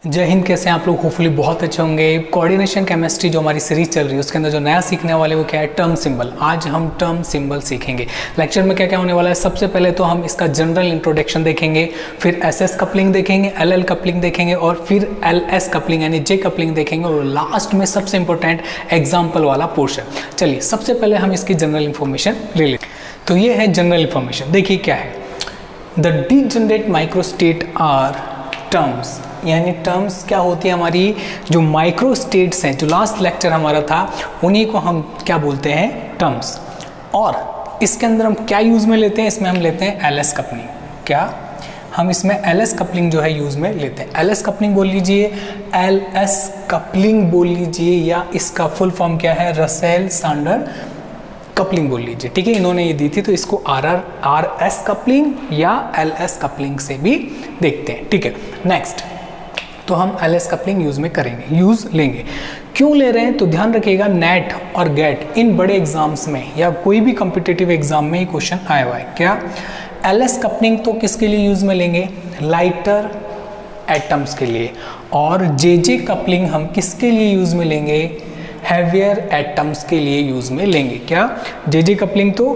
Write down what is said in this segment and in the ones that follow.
जय हिंद। कैसे हैं आप लोग? होपफुली बहुत अच्छे होंगे। कोऑर्डिनेशन केमिस्ट्री जो हमारी सीरीज चल रही है उसके अंदर जो नया सीखने वाले वो क्या है, टर्म सिंबल। आज हम टर्म सिंबल सीखेंगे। लेक्चर में क्या क्या होने वाला है, सबसे पहले तो हम इसका जनरल इंट्रोडक्शन देखेंगे, फिर एसएस कपलिंग देखेंगे, एलएल कपलिंग देखेंगे और फिर एलएस कपलिंग यानी जे कपलिंग देखेंगे और लास्ट में सबसे इंपॉर्टेंट एग्जाम्पल वाला पोर्शन। चलिए सबसे पहले हम इसकी जनरल इंफॉर्मेशन ले लेते। तो ये है जनरल इंफॉर्मेशन। देखिए क्या है, the degenerate microstate are terms, यानी टर्म्स क्या होती है, हमारी जो माइक्रो स्टेट्स हैं, जो लास्ट लेक्चर हमारा था उन्हीं को हम क्या बोलते हैं, टर्म्स। और इसके अंदर हम क्या यूज़ में लेते हैं, इसमें हम लेते हैं एलएस कपलिंग। क्या हम इसमें एलएस कपलिंग जो है यूज़ में लेते हैं। एलएस कपलिंग बोल लीजिए, एलएस कपलिंग बोल लीजिए, या इसका फुल फॉर्म क्या है, रसेल साल्डर कपलिंग बोल लीजिए। ठीक है, इन्होंने ये दी थी तो इसको आर एस कपलिंग या एल एस कपलिंग से भी देखते हैं। ठीक है, नेक्स्ट तो हम एल एस कपलिंग यूज़ में करेंगे, यूज़ लेंगे। क्यों ले रहे हैं तो ध्यान रखिएगा, नेट और गेट इन बड़े एग्जाम्स में या कोई भी कॉम्पिटिटिव एग्जाम में ही क्वेश्चन आया हुआ है। क्या एल एस कपलिंग तो किसके लिए यूज़ में लेंगे, लाइटर एटम्स के लिए। और जे जे कपलिंग हम किसके लिए यूज़ में लेंगे, हैवियर एटम्स के लिए यूज़ में लेंगे। क्या जे जे कपलिंग तो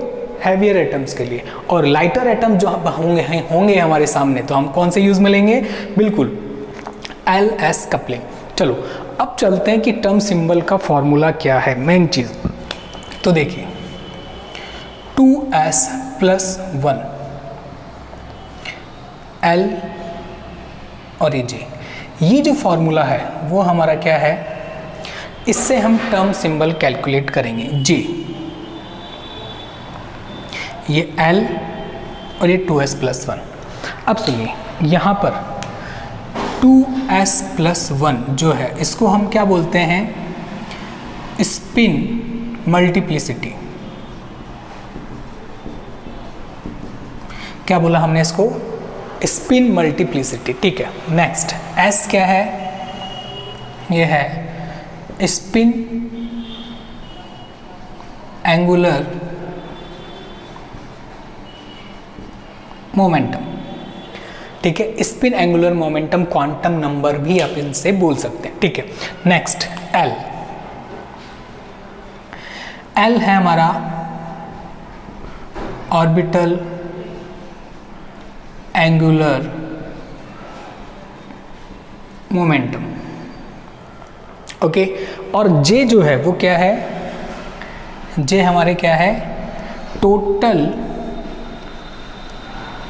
हैवियर एटम्स के लिए, और लाइटर एटम जो होंगे हमारे सामने तो हम कौन से यूज़ में लेंगे, बिल्कुल एल एस कपलिंग। चलो अब चलते हैं कि टर्म सिंबल का फॉर्मूला क्या है, मेन चीज़। तो देखिए 2s+1 L और ये जो फॉर्मूला है वो हमारा क्या है, इससे हम टर्म सिंबल कैलकुलेट करेंगे। J ये L और ये 2s+1। अब सुनिए यहाँ पर 2s+1 जो है इसको हम क्या बोलते हैं, स्पिन मल्टीप्लिसिटी। क्या बोला हमने इसको, स्पिन मल्टीप्लिसिटी। ठीक है, नेक्स्ट S क्या है, ये है स्पिन एंगुलर मोमेंटम। ठीक है, spin angular momentum quantum number भी आप इनसे बोल सकते हैं। ठीक है, नेक्स्ट L है हमारा ऑर्बिटल एंगुलर मोमेंटम। ओके, और J जो है वो क्या है, J हमारे क्या है, टोटल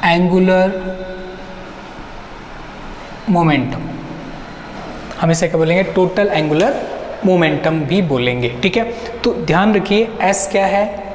एंगुलर मोमेंटम। हम इसे क्या बोलेंगे, टोटल एंगुलर मोमेंटम भी बोलेंगे। ठीक है, तो ध्यान रखिए S क्या है,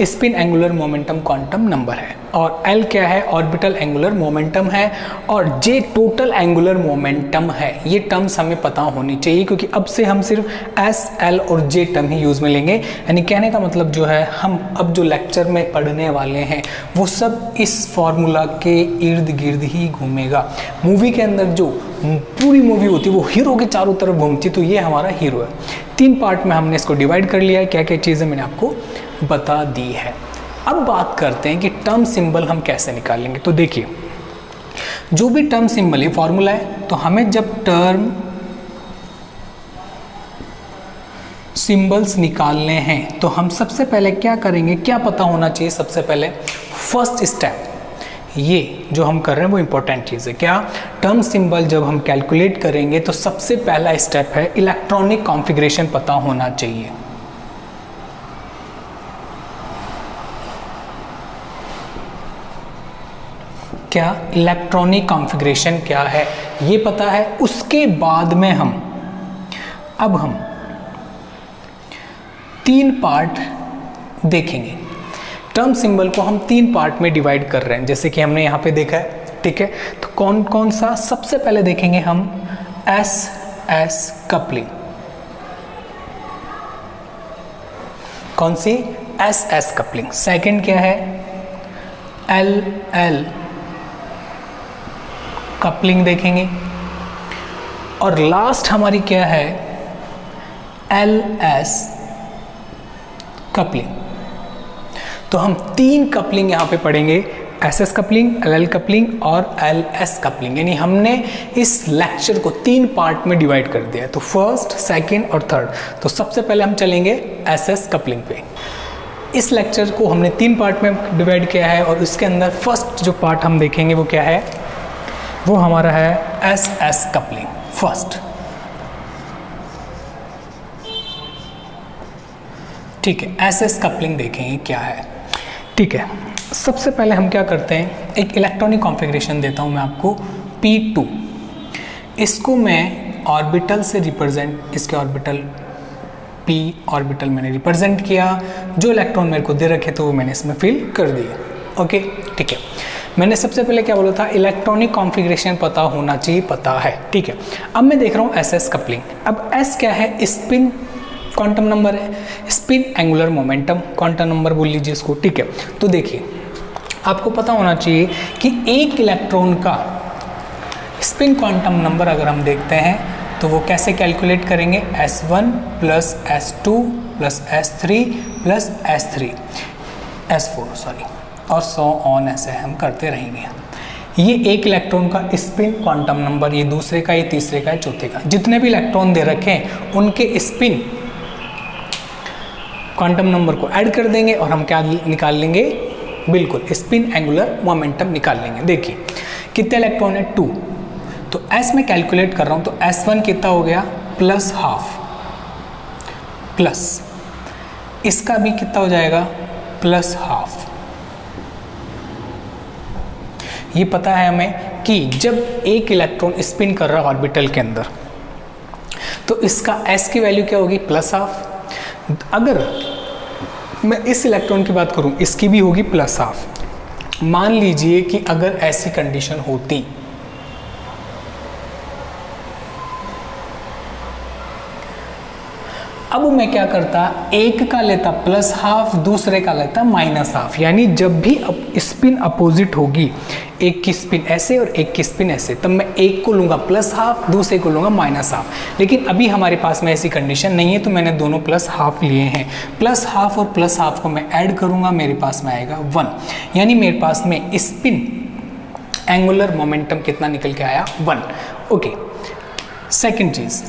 spin angular momentum quantum number है, और L क्या है, ऑर्बिटल एंगुलर मोमेंटम है, और J टोटल एंगुलर मोमेंटम है। ये टर्म्स हमें पता होनी चाहिए क्योंकि अब से हम सिर्फ S, L और J टर्म ही यूज़ में लेंगे। यानी कहने का मतलब जो है, हम अब जो लेक्चर में पढ़ने वाले हैं वो सब इस फॉर्मूला के इर्द गिर्द ही घूमेगा। मूवी के अंदर जो पूरी मूवी होती है वो हीरो के चारों तरफ घूमती, तो ये हमारा हीरो है। 3 पार्ट में हमने इसको डिवाइड कर लिया है, क्या क्या चीज़ें मैंने आपको बता दी है। अब बात करते हैं कि टर्म सिंबल हम कैसे निकालेंगे। तो देखिए जो भी टर्म सिंबल ये फॉर्मूला है, तो हमें जब टर्म सिंबल्स निकालने हैं तो हम सबसे पहले क्या करेंगे, क्या पता होना चाहिए, सबसे पहले फर्स्ट स्टेप ये जो हम कर रहे हैं वो इंपॉर्टेंट चीज़ है। क्या टर्म सिंबल जब हम कैलकुलेट करेंगे तो सबसे पहला स्टेप है इलेक्ट्रॉनिक कॉन्फ़िगरेशन पता होना चाहिए। क्या इलेक्ट्रॉनिक कॉन्फ़िगरेशन क्या है ये पता है, उसके बाद में अब हम 3 पार्ट देखेंगे। टर्म सिंबल को हम 3 पार्ट में डिवाइड कर रहे हैं, जैसे कि हमने यहाँ पे देखा है। ठीक है, तो कौन कौन सा, सबसे पहले देखेंगे हम एस एस कपलिंग। कौन सी, एस एस कपलिंग। सेकंड क्या है, एल एल कपलिंग देखेंगे, और लास्ट हमारी क्या है, एल एस कपलिंग। तो हम 3 कपलिंग यहाँ पे पढ़ेंगे, एसएस कपलिंग, एलएल कपलिंग और एलएस कपलिंग, यानी हमने इस लेक्चर को 3 पार्ट में डिवाइड कर दिया है, तो फर्स्ट, सेकंड और थर्ड। तो सबसे पहले हम चलेंगे एसएस कपलिंग पे। इस लेक्चर को हमने 3 पार्ट में डिवाइड किया है और इसके अंदर फर्स्ट जो पार्ट हम देखेंगे वो क्या है, वो हमारा है एसएस कपलिंग फर्स्ट। ठीक है, एसएस कपलिंग देखेंगे क्या है। ठीक है, सबसे पहले हम क्या करते हैं, एक इलेक्ट्रॉनिक कॉन्फ़िगरेशन देता हूं मैं आपको P2। इसको मैं ऑर्बिटल से रिप्रेजेंट, इसके ऑर्बिटल P ऑर्बिटल मैंने रिप्रेजेंट किया, जो इलेक्ट्रॉन मेरे को दे रखे तो वो मैंने इसमें फिल कर दिए। ओके, ठीक है, मैंने सबसे पहले क्या बोला था, इलेक्ट्रॉनिक कॉन्फ़िगरेशन पता होना चाहिए, पता है। ठीक है, अब मैं देख रहा हूँ एसएस कपलिंग। अब एस क्या है, स्पिन क्वांटम नंबर है, spin angular momentum quantum number बोल लीजिए इसको। ठीक है, तो देखिए आपको पता होना चाहिए कि एक इलेक्ट्रॉन का स्पिन क्वांटम नंबर अगर हम देखते हैं तो वो कैसे कैलकुलेट करेंगे, S1 plus S2 plus S3 plus S4 sorry, और सो ऑन, ऐसे हम करते रहेंगे। ये एक इलेक्ट्रॉन का स्पिन क्वांटम नंबर, ये दूसरे का, ये तीसरे का, चौथे का, जितने भी इलेक्ट्रॉन दे रखे हैं उनके स्पिन क्वांटम नंबर को ऐड कर देंगे और हम क्या निकाल लेंगे, बिल्कुल स्पिन एंगुलर मोमेंटम निकाल लेंगे। देखिए कितने इलेक्ट्रॉन है, 2, तो S में कैलकुलेट कर रहा हूं तो S1 कितना हो गया, प्लस हाफ, प्लस इसका भी कितना हो जाएगा, प्लस हाफ। ये पता है हमें कि जब एक इलेक्ट्रॉन स्पिन कर रहा है ऑर्बिटल के अंदर तो इसका S की वैल्यू क्या होगी, प्लस हाफ। अगर मैं इस इलेक्ट्रॉन की बात करूं, इसकी भी होगी प्लस हाफ। मान लीजिए कि अगर ऐसी कंडीशन होती, अब मैं क्या करता, एक का लेता प्लस हाफ, दूसरे का लेता माइनस हाफ, यानी जब भी स्पिन अपोजिट होगी, एक की स्पिन ऐसे और एक की स्पिन ऐसे, तब मैं एक को लूँगा प्लस हाफ, दूसरे को लूँगा माइनस हाफ। लेकिन अभी हमारे पास में ऐसी कंडीशन नहीं है, तो मैंने दोनों प्लस हाफ लिए हैं। प्लस हाफ और प्लस हाफ को मैं ऐड करूँगा, मेरे पास में आएगा 1, यानी मेरे पास में स्पिन एंगुलर मोमेंटम कितना निकल के आया, 1। ओके, सेकेंड चीज़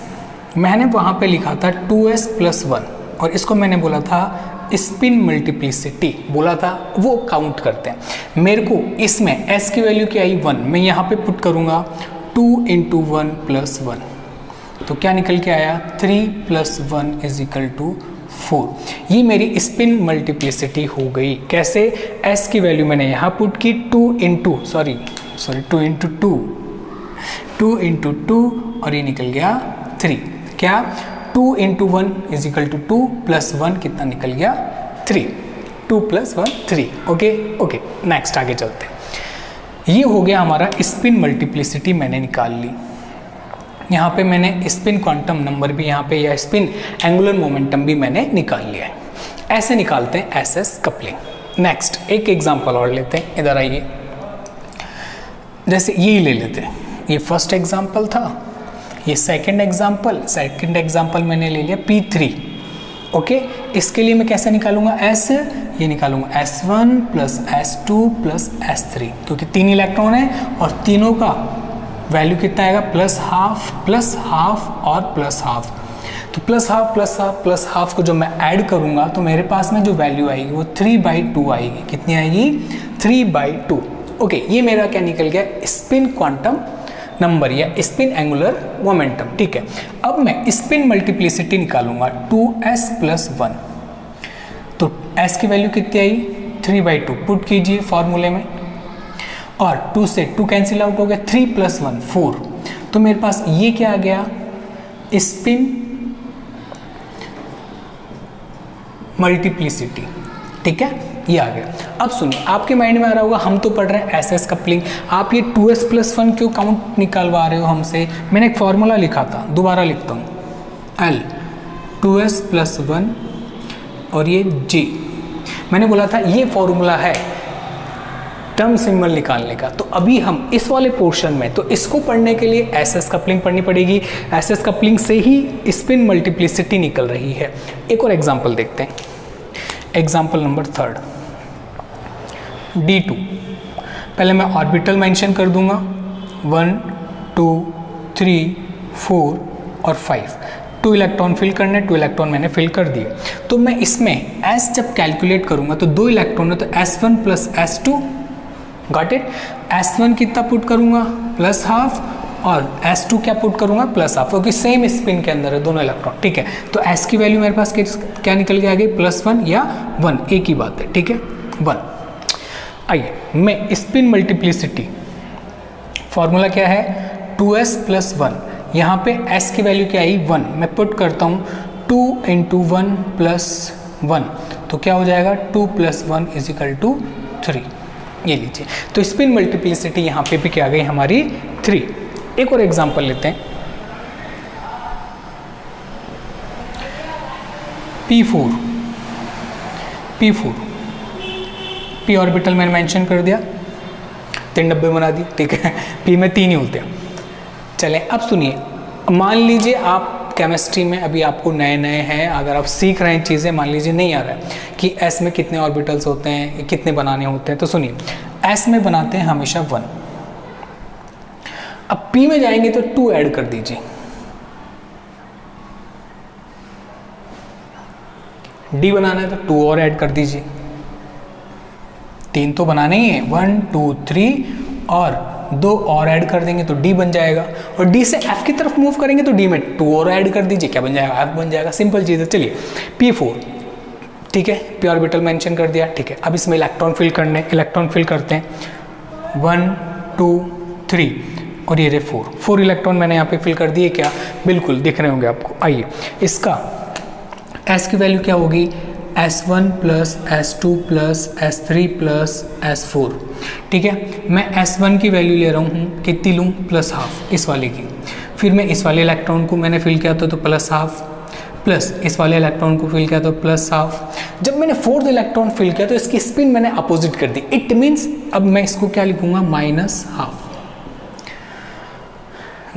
मैंने वहाँ पे लिखा था 2s प्लस 1 और इसको मैंने बोला था स्पिन मल्टीप्लिसिटी बोला था, वो काउंट करते हैं। मेरे को इसमें s की वैल्यू क्या आई, 1, मैं यहाँ पे पुट करूँगा 2 इंटू 1 प्लस 1, तो क्या निकल के आया, 3 प्लस 1 इज इक्वल टू 4। ये मेरी स्पिन मल्टीप्लिसिटी हो गई। कैसे, s की वैल्यू मैंने यहाँ पुट की 2 इंटू 2 और ये निकल गया 3। क्या, 2 into 1 is equal to 2 plus 1 कितना निकल गया, 3। 2 प्लस 1 3। ओके, नेक्स्ट आगे चलते हैं। ये हो गया हमारा स्पिन मल्टीप्लिसिटी मैंने निकाल ली। यहाँ पे मैंने स्पिन क्वांटम नंबर भी यहाँ पे, या स्पिन एंगुलर मोमेंटम भी मैंने निकाल लिया है। ऐसे निकालते हैं एसएस कपलिंग। नेक्स्ट एक एग्जांपल और लेते हैं, इधर आइए। जैसे ये ले लेते हैं, ये फर्स्ट एग्जांपल था, ये सेकंड एग्जांपल मैंने ले लिया P3। ओके, इसके लिए मैं कैसे निकालूंगा, S, ये निकालूंगा S1 plus S2 plus S3, क्योंकि 3 इलेक्ट्रॉन है और तीनों का वैल्यू कितना आएगा, प्लस हाफ और प्लस हाफ। तो प्लस हाफ को जब मैं ऐड करूंगा तो मेरे पास में जो वैल्यू आएगी वो 3/2 आएगी। कितनी आएगी, 3/2। ओके, ये मेरा क्या निकल गया, स्पिन क्वांटम नंबर या स्पिन एंगुलर मोमेंटम। ठीक है, अब मैं स्पिन मल्टीप्लिसिटी निकालूंगा 2s प्लस 1, तो s की वैल्यू कितनी आई, 3/2 पुट कीजिए फॉर्मूले में, और 2 से 2 कैंसिल आउट हो गया, 3 प्लस 1 4, तो मेरे पास ये क्या आ गया, स्पिन मल्टीप्लिसिटी। ठीक है, ये आ गया। अब सुनिए, आपके माइंड में आ रहा होगा हम तो पढ़ रहे हैं एसएस कपलिंग, आप ये 2s प्लस 1 क्यों काउंट निकालवा रहे हो हमसे। मैंने एक फॉर्मूला लिखा था, दोबारा लिखता हूँ, L 2s प्लस 1 और ये G। मैंने बोला था ये फॉर्मूला है टर्म सिंबल निकालने का। तो अभी हम इस वाले पोर्शन में, तो इसको पढ़ने के लिए एसएस कपलिंग पढ़नी पड़ेगी। एसएस कपलिंग से ही स्पिन मल्टीप्लिसिटी निकल रही है। एक और एग्जांपल देखते हैं, एग्जांपल नंबर 3, D2। पहले मैं ऑर्बिटल मेंशन कर दूंगा 1 2 3 4 और 5, 2 इलेक्ट्रॉन फिल करने, 2 इलेक्ट्रॉन मैंने फिल कर दिए। तो मैं इसमें S जब कैलकुलेट करूंगा तो 2 इलेक्ट्रॉन है तो S1 plus S2, got it. S1 कितना पुट करूंगा प्लस हाफ और S2 क्या पुट करूंगा प्लस हाफ, क्योंकि सेम स्पिन के अंदर है दोनों इलेक्ट्रॉन, ठीक है। तो S की वैल्यू मेरे पास क्या निकल के आ गई, +1 या 1, एक ही बात है, ठीक है, 1। आइए मैं स्पिन मल्टीप्लिसिटी फॉर्मूला क्या है, 2s प्लस 1, यहाँ पे s की वैल्यू क्या आई 1, मैं पुट करता हूँ 2 × 1 + 1, तो क्या हो जाएगा 2 + 1 = 3, ये लीजिए। तो स्पिन मल्टीप्लिसिटी यहाँ पे भी क्या आ गई हमारी 3। एक और एग्जांपल लेते हैं, P4 P ऑर्बिटल मैंने मेंशन कर दिया, 3 डब्बे बना दिए, ठीक है। P में 3 ही होते हैं। चलें अब सुनिए, मान लीजिए आप केमिस्ट्री में अभी आपको नए हैं, अगर आप सीख रहे हैं चीज़ें, मान लीजिए नहीं आ रहा है कि S में कितने ऑर्बिटल्स होते हैं, कितने बनाने होते हैं, तो सुनिए S में बनाते हैं हमेशा 1। अब P में जाएंगे तो 2 ऐड कर दीजिए, D बनाना है तो 2 और ऐड कर दीजिए, 3 तो बनाने ही है, 1 2 3 और 2 और ऐड कर देंगे तो D बन जाएगा, और D से F की तरफ मूव करेंगे तो D में 2 और ऐड कर दीजिए, क्या बन जाएगा, F बन जाएगा। सिंपल चीज़ है। चलिए P4, ठीक है, P ऑर्बिटल मेंशन कर दिया, ठीक है। अब इसमें इलेक्ट्रॉन फिल करने, इलेक्ट्रॉन फिल करते हैं 1 2 3 और ये 4 इलेक्ट्रॉन मैंने यहाँ पे फिल कर दिए, क्या बिल्कुल दिख रहे होंगे आपको। आइए इसका S की वैल्यू क्या होगी, S1 plus S2 plus S3 plus S4, ठीक है। मैं S1 की वैल्यू ले रहा हूँ, कितनी लूँ, +½ इस वाले की। फिर मैं इस वाले इलेक्ट्रॉन को मैंने फिल किया तो +½ प्लस इस वाले इलेक्ट्रॉन को फिल किया तो +½ जब मैंने 4th इलेक्ट्रॉन फिल किया तो इसकी स्पिन मैंने अपोजिट कर दी, इट मीन्स अब मैं इसको क्या लिखूंगा, -½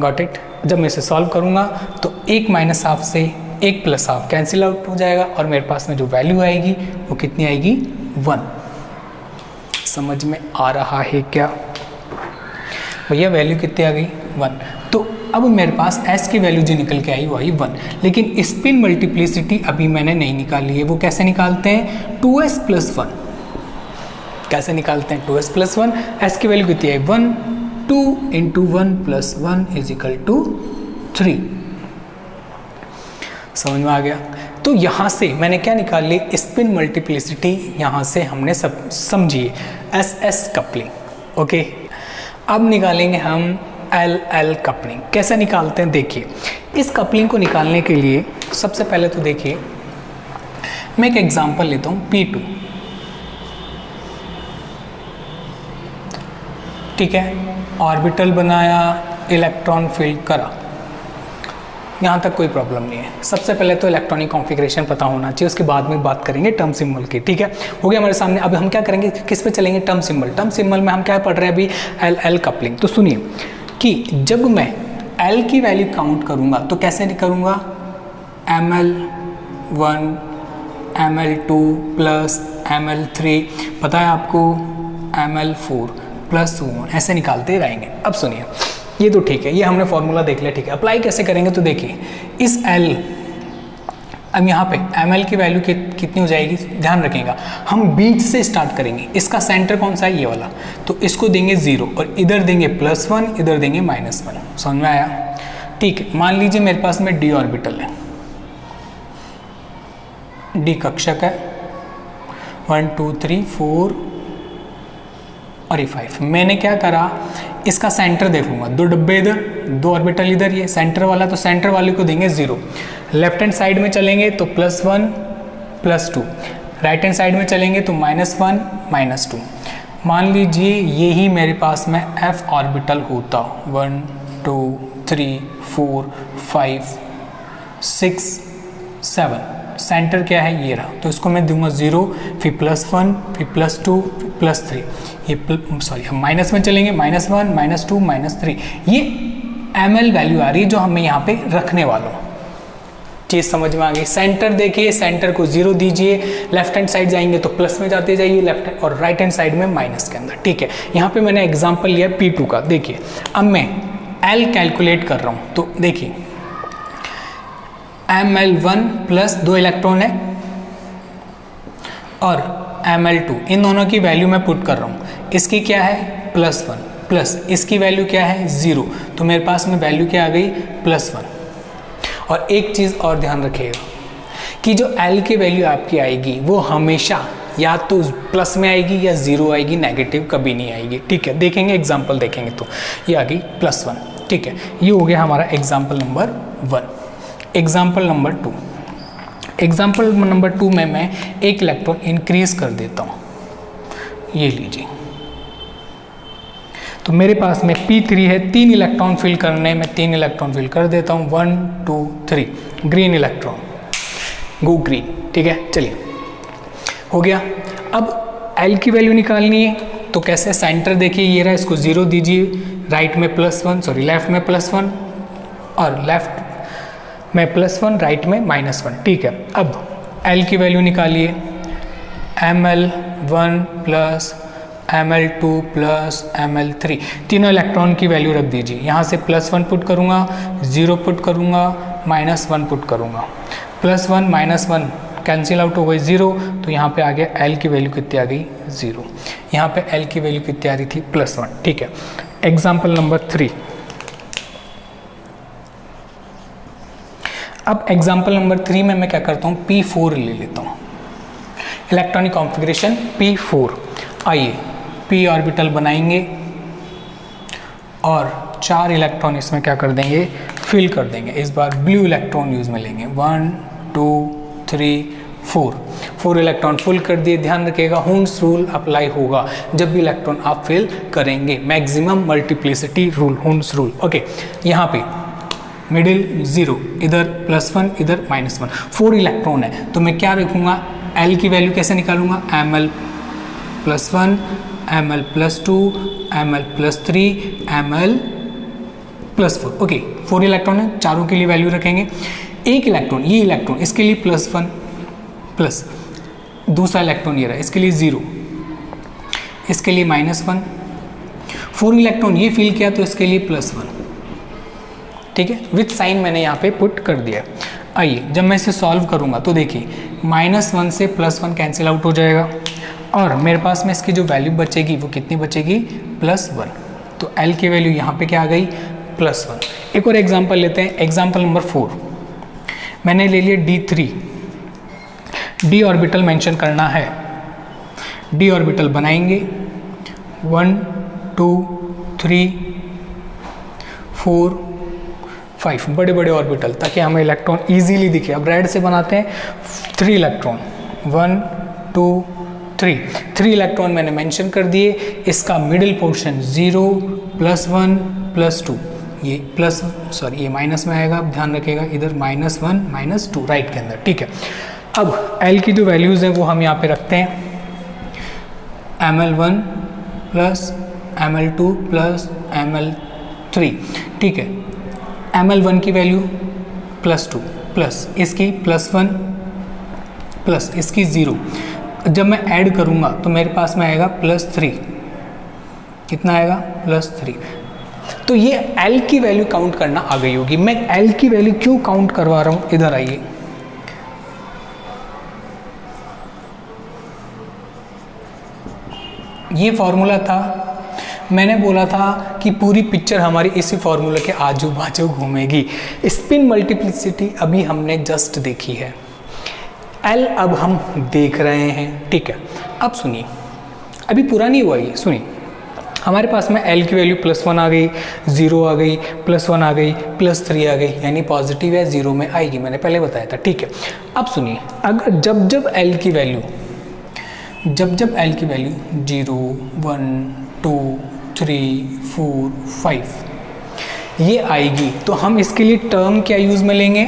गॉट इट। जब मैं इसे सॉल्व करूंगा तो 1 -½ से 1 +½ कैंसिल आउट हो जाएगा और मेरे पास में जो वैल्यू आएगी वो कितनी आएगी, 1। समझ में आ रहा है क्या भैया, वैल्यू कितनी आ गई, 1। तो अब मेरे पास S की वैल्यू जो निकल के आई वो आई 1, लेकिन स्पिन मल्टीप्लिसिटी अभी मैंने नहीं निकाली है। वो कैसे निकालते हैं, 2s + 1 कैसे निकालते हैं, 2s + 1, S की वैल्यू कितनी आई 1, 2 × 1 + 1 = 3। समझ में आ गया। तो यहाँ से मैंने क्या निकाल ली, स्पिन मल्टीप्लिसिटी, यहाँ से हमने सब समझिए SS कपलिंग, ओके। अब निकालेंगे हम LL कपलिंग। कैसे निकालते हैं, देखिए इस कपलिंग को निकालने के लिए सबसे पहले तो देखिए मैं एक एग्जांपल लेता हूँ, P2, ठीक है, ऑर्बिटल बनाया, इलेक्ट्रॉन फिल करा, यहाँ तक कोई प्रॉब्लम नहीं है। सबसे पहले तो इलेक्ट्रॉनिक कॉन्फ़िगरेशन पता होना चाहिए, उसके बाद में बात करेंगे टर्म सिंबल की, ठीक है। हो गया हमारे सामने। अब हम क्या करेंगे, किस पे चलेंगे, टर्म सिंबल। टर्म सिंबल में हम क्या पढ़ रहे हैं अभी, LL कपलिंग। तो सुनिए कि जब मैं L की वैल्यू काउंट करूँगा तो कैसे करूँगा, ML1 ML2 प्लस ML3, पता है आपको ML4 प्लस 1, ऐसे निकालते रहेंगे। अब सुनिए, ये तो ठीक है, ये हमने फॉर्मूला देख लिया, ठीक है। अप्लाई कैसे करेंगे, तो देखिए इस L, अब यहाँ पे ML की वैल्यू कितनी हो जाएगी, ध्यान रखिएगा, हम बीच से स्टार्ट करेंगे। इसका सेंटर कौन सा है, ये वाला, तो इसको देंगे 0 और इधर देंगे +1, इधर देंगे -1। समझ में आया, ठीक है। मान लीजिए मेरे पास में D ऑर्बिटल है, D कक्षक है, 1 2 3 4 और ये 5। मैंने क्या करा, इसका सेंटर देख लूँगा, 2 डब्बे इधर, 2 ऑर्बिटल इधर, ये सेंटर वाला, तो सेंटर वाले को देंगे 0। लेफ्ट हैंड साइड में चलेंगे तो +1 +2, राइट हैंड साइड में चलेंगे तो -1 -2। मान लीजिए यही मेरे पास में F ऑर्बिटल होता, 1 2 3 4 5 6 7, सेंटर क्या है, ये रहा, तो इसको मैं दूंगा 0, फिर +1, फिर +2, फिर +3, ये सॉरी हम माइनस में चलेंगे, -1 -2 -3। ये ML वैल्यू आ रही है जो हमें यहाँ पे रखने वाला हूँ, चीज़ समझ में आ गई। सेंटर देखिए, सेंटर को 0 दीजिए, लेफ्ट हैंड साइड जाएंगे तो प्लस में जाते जाइए, लेफ्ट और राइट हैंड साइड में माइनस के अंदर, ठीक है। यहाँ पे मैंने एग्जांपल लिया P2 का। देखिए अब मैं L कैलकुलेट कर रहा हूँ, तो देखिए Ml1 प्लस 2 इलेक्ट्रॉन है और Ml2, इन दोनों की वैल्यू मैं पुट कर रहा हूँ। इसकी क्या है +1 प्लस इसकी वैल्यू क्या है 0, तो मेरे पास में वैल्यू क्या आ गई +1। और एक चीज़ और ध्यान रखिएगा कि जो L की वैल्यू आपकी आएगी वो हमेशा या तो प्लस में आएगी या 0 आएगी, नेगेटिव कभी नहीं आएगी, ठीक है। देखेंगे एग्जाम्पल देखेंगे तो ये आ गई +1, ठीक है। ये हो गया हमारा example number 1। Example number 2, example number 2 में मैं एक इलेक्ट्रॉन इंक्रीज कर देता हूँ, ये लीजिए। तो मेरे पास में P3 है, 3 इलेक्ट्रॉन फिल करने में 3 इलेक्ट्रॉन फिल कर देता हूँ, 1 2 3, ग्रीन इलेक्ट्रॉन, गो ग्रीन, ठीक है। चलिए हो गया। अब L की वैल्यू निकालनी है, तो कैसे, सेंटर देखिए ये रहा, इसको 0 दीजिए, राइट में +1, सॉरी लेफ्ट में +1 और लेफ्ट में +1, राइट में -1, ठीक है। अब L की वैल्यू निकालिए, Ml1 plus Ml2 plus Ml3, तीनों इलेक्ट्रॉन की वैल्यू रख दीजिए। यहाँ से +1 पुट करूँगा, 0 पुट करूँगा, -1 पुट करूँगा, +1 -1 कैंसिल आउट हो गई 0, तो यहाँ पे आ गया L की वैल्यू कितनी आ गई 0। यहाँ पे L की वैल्यू कितनी आ रही थी +1, ठीक है। Example number 3। अब एग्जाम्पल नंबर 3 में मैं क्या करता हूँ, P4 ले लेता हूँ, इलेक्ट्रॉनिक कॉन्फ़िगरेशन P4। आइए P ऑर्बिटल बनाएंगे और 4 इलेक्ट्रॉन इसमें क्या कर देंगे, फिल कर देंगे। इस बार ब्लू इलेक्ट्रॉन यूज में लेंगे, 1 2 3 4 इलेक्ट्रॉन फुल कर दिए। ध्यान रखिएगा हुन्स रूल अप्लाई होगा जब भी इलेक्ट्रॉन आप फिल करेंगे, maximum multiplicity rule, Hund's rule, okay. यहाँ पे मिडिल 0, इधर +1 इधर -1, 4 इलेक्ट्रॉन है, तो मैं क्या रखूँगा, L की वैल्यू कैसे निकालूंगा, Ml+1 Ml+2 Ml+3 Ml+4, okay. 4 electron है, चारों के लिए वैल्यू रखेंगे। एक इलेक्ट्रॉन, ये इलेक्ट्रॉन, इसके लिए +1 प्लस दूसरा इलेक्ट्रॉन ये रहा, इसके लिए 0, इसके लिए -1। 4 इलेक्ट्रॉन ये फिल किया तो इसके लिए +1, ठीक है, विथ साइन मैंने यहाँ पे पुट कर दिया। आइए जब मैं इसे सॉल्व करूँगा तो देखिए -1 से +1 कैंसिल आउट हो जाएगा और मेरे पास में इसकी जो वैल्यू बचेगी वो कितनी बचेगी, +1। तो L की वैल्यू यहाँ पे क्या आ गई, +1। एक और एग्जांपल लेते हैं, एग्जांपल नंबर 4। मैंने ले लिया D3, D ऑर्बिटल मेंशन करना है, D ऑर्बिटल बनाएंगे, 1 2 3 4 5 बड़े बड़े ऑर्बिटल, ताकि हमें इलेक्ट्रॉन इजीली दिखे। अब रेड से बनाते हैं, 3 इलेक्ट्रॉन, 1 2 3 इलेक्ट्रॉन मैंने मेंशन कर दिए। इसका मिडिल पोर्शन 0 +1 +2, ये प्लस सॉरी ये माइनस में आएगा, अब ध्यान रखिएगा, इधर -1 -2 राइट के अंदर, ठीक है। अब L की जो वैल्यूज़ हैं वो हम यहाँ पे रखते हैं, Ml1 plus Ml2 plus Ml3, ठीक है। Ml1 की वैल्यू +2 प्लस इसकी +1 प्लस इसकी 0। जब मैं ऐड करूँगा तो मेरे पास में आएगा +3, कितना आएगा +3। तो ये L की वैल्यू काउंट करना आ गई होगी। मैं L की वैल्यू क्यों काउंट करवा रहा हूँ, इधर आइए, ये फॉर्मूला था, मैंने बोला था कि पूरी पिक्चर हमारी इसी फॉर्मूले के आजू बाजू घूमेगी। स्पिन मल्टीप्लिसिटी अभी हमने जस्ट देखी है, L अब हम देख रहे हैं, ठीक है। अब सुनिए, अभी पूरा नहीं हुआ ये, सुनिए, हमारे पास में L की वैल्यू +1 आ गई, 0 आ गई, +1 आ गई, +3 आ गई, यानी पॉजिटिव या 0 में आएगी, मैंने पहले बताया था, ठीक है। अब सुनिए, अगर जब L की वैल्यू 0 1 2 3 4 5 ये आएगी, तो हम इसके लिए टर्म क्या यूज़ में लेंगे,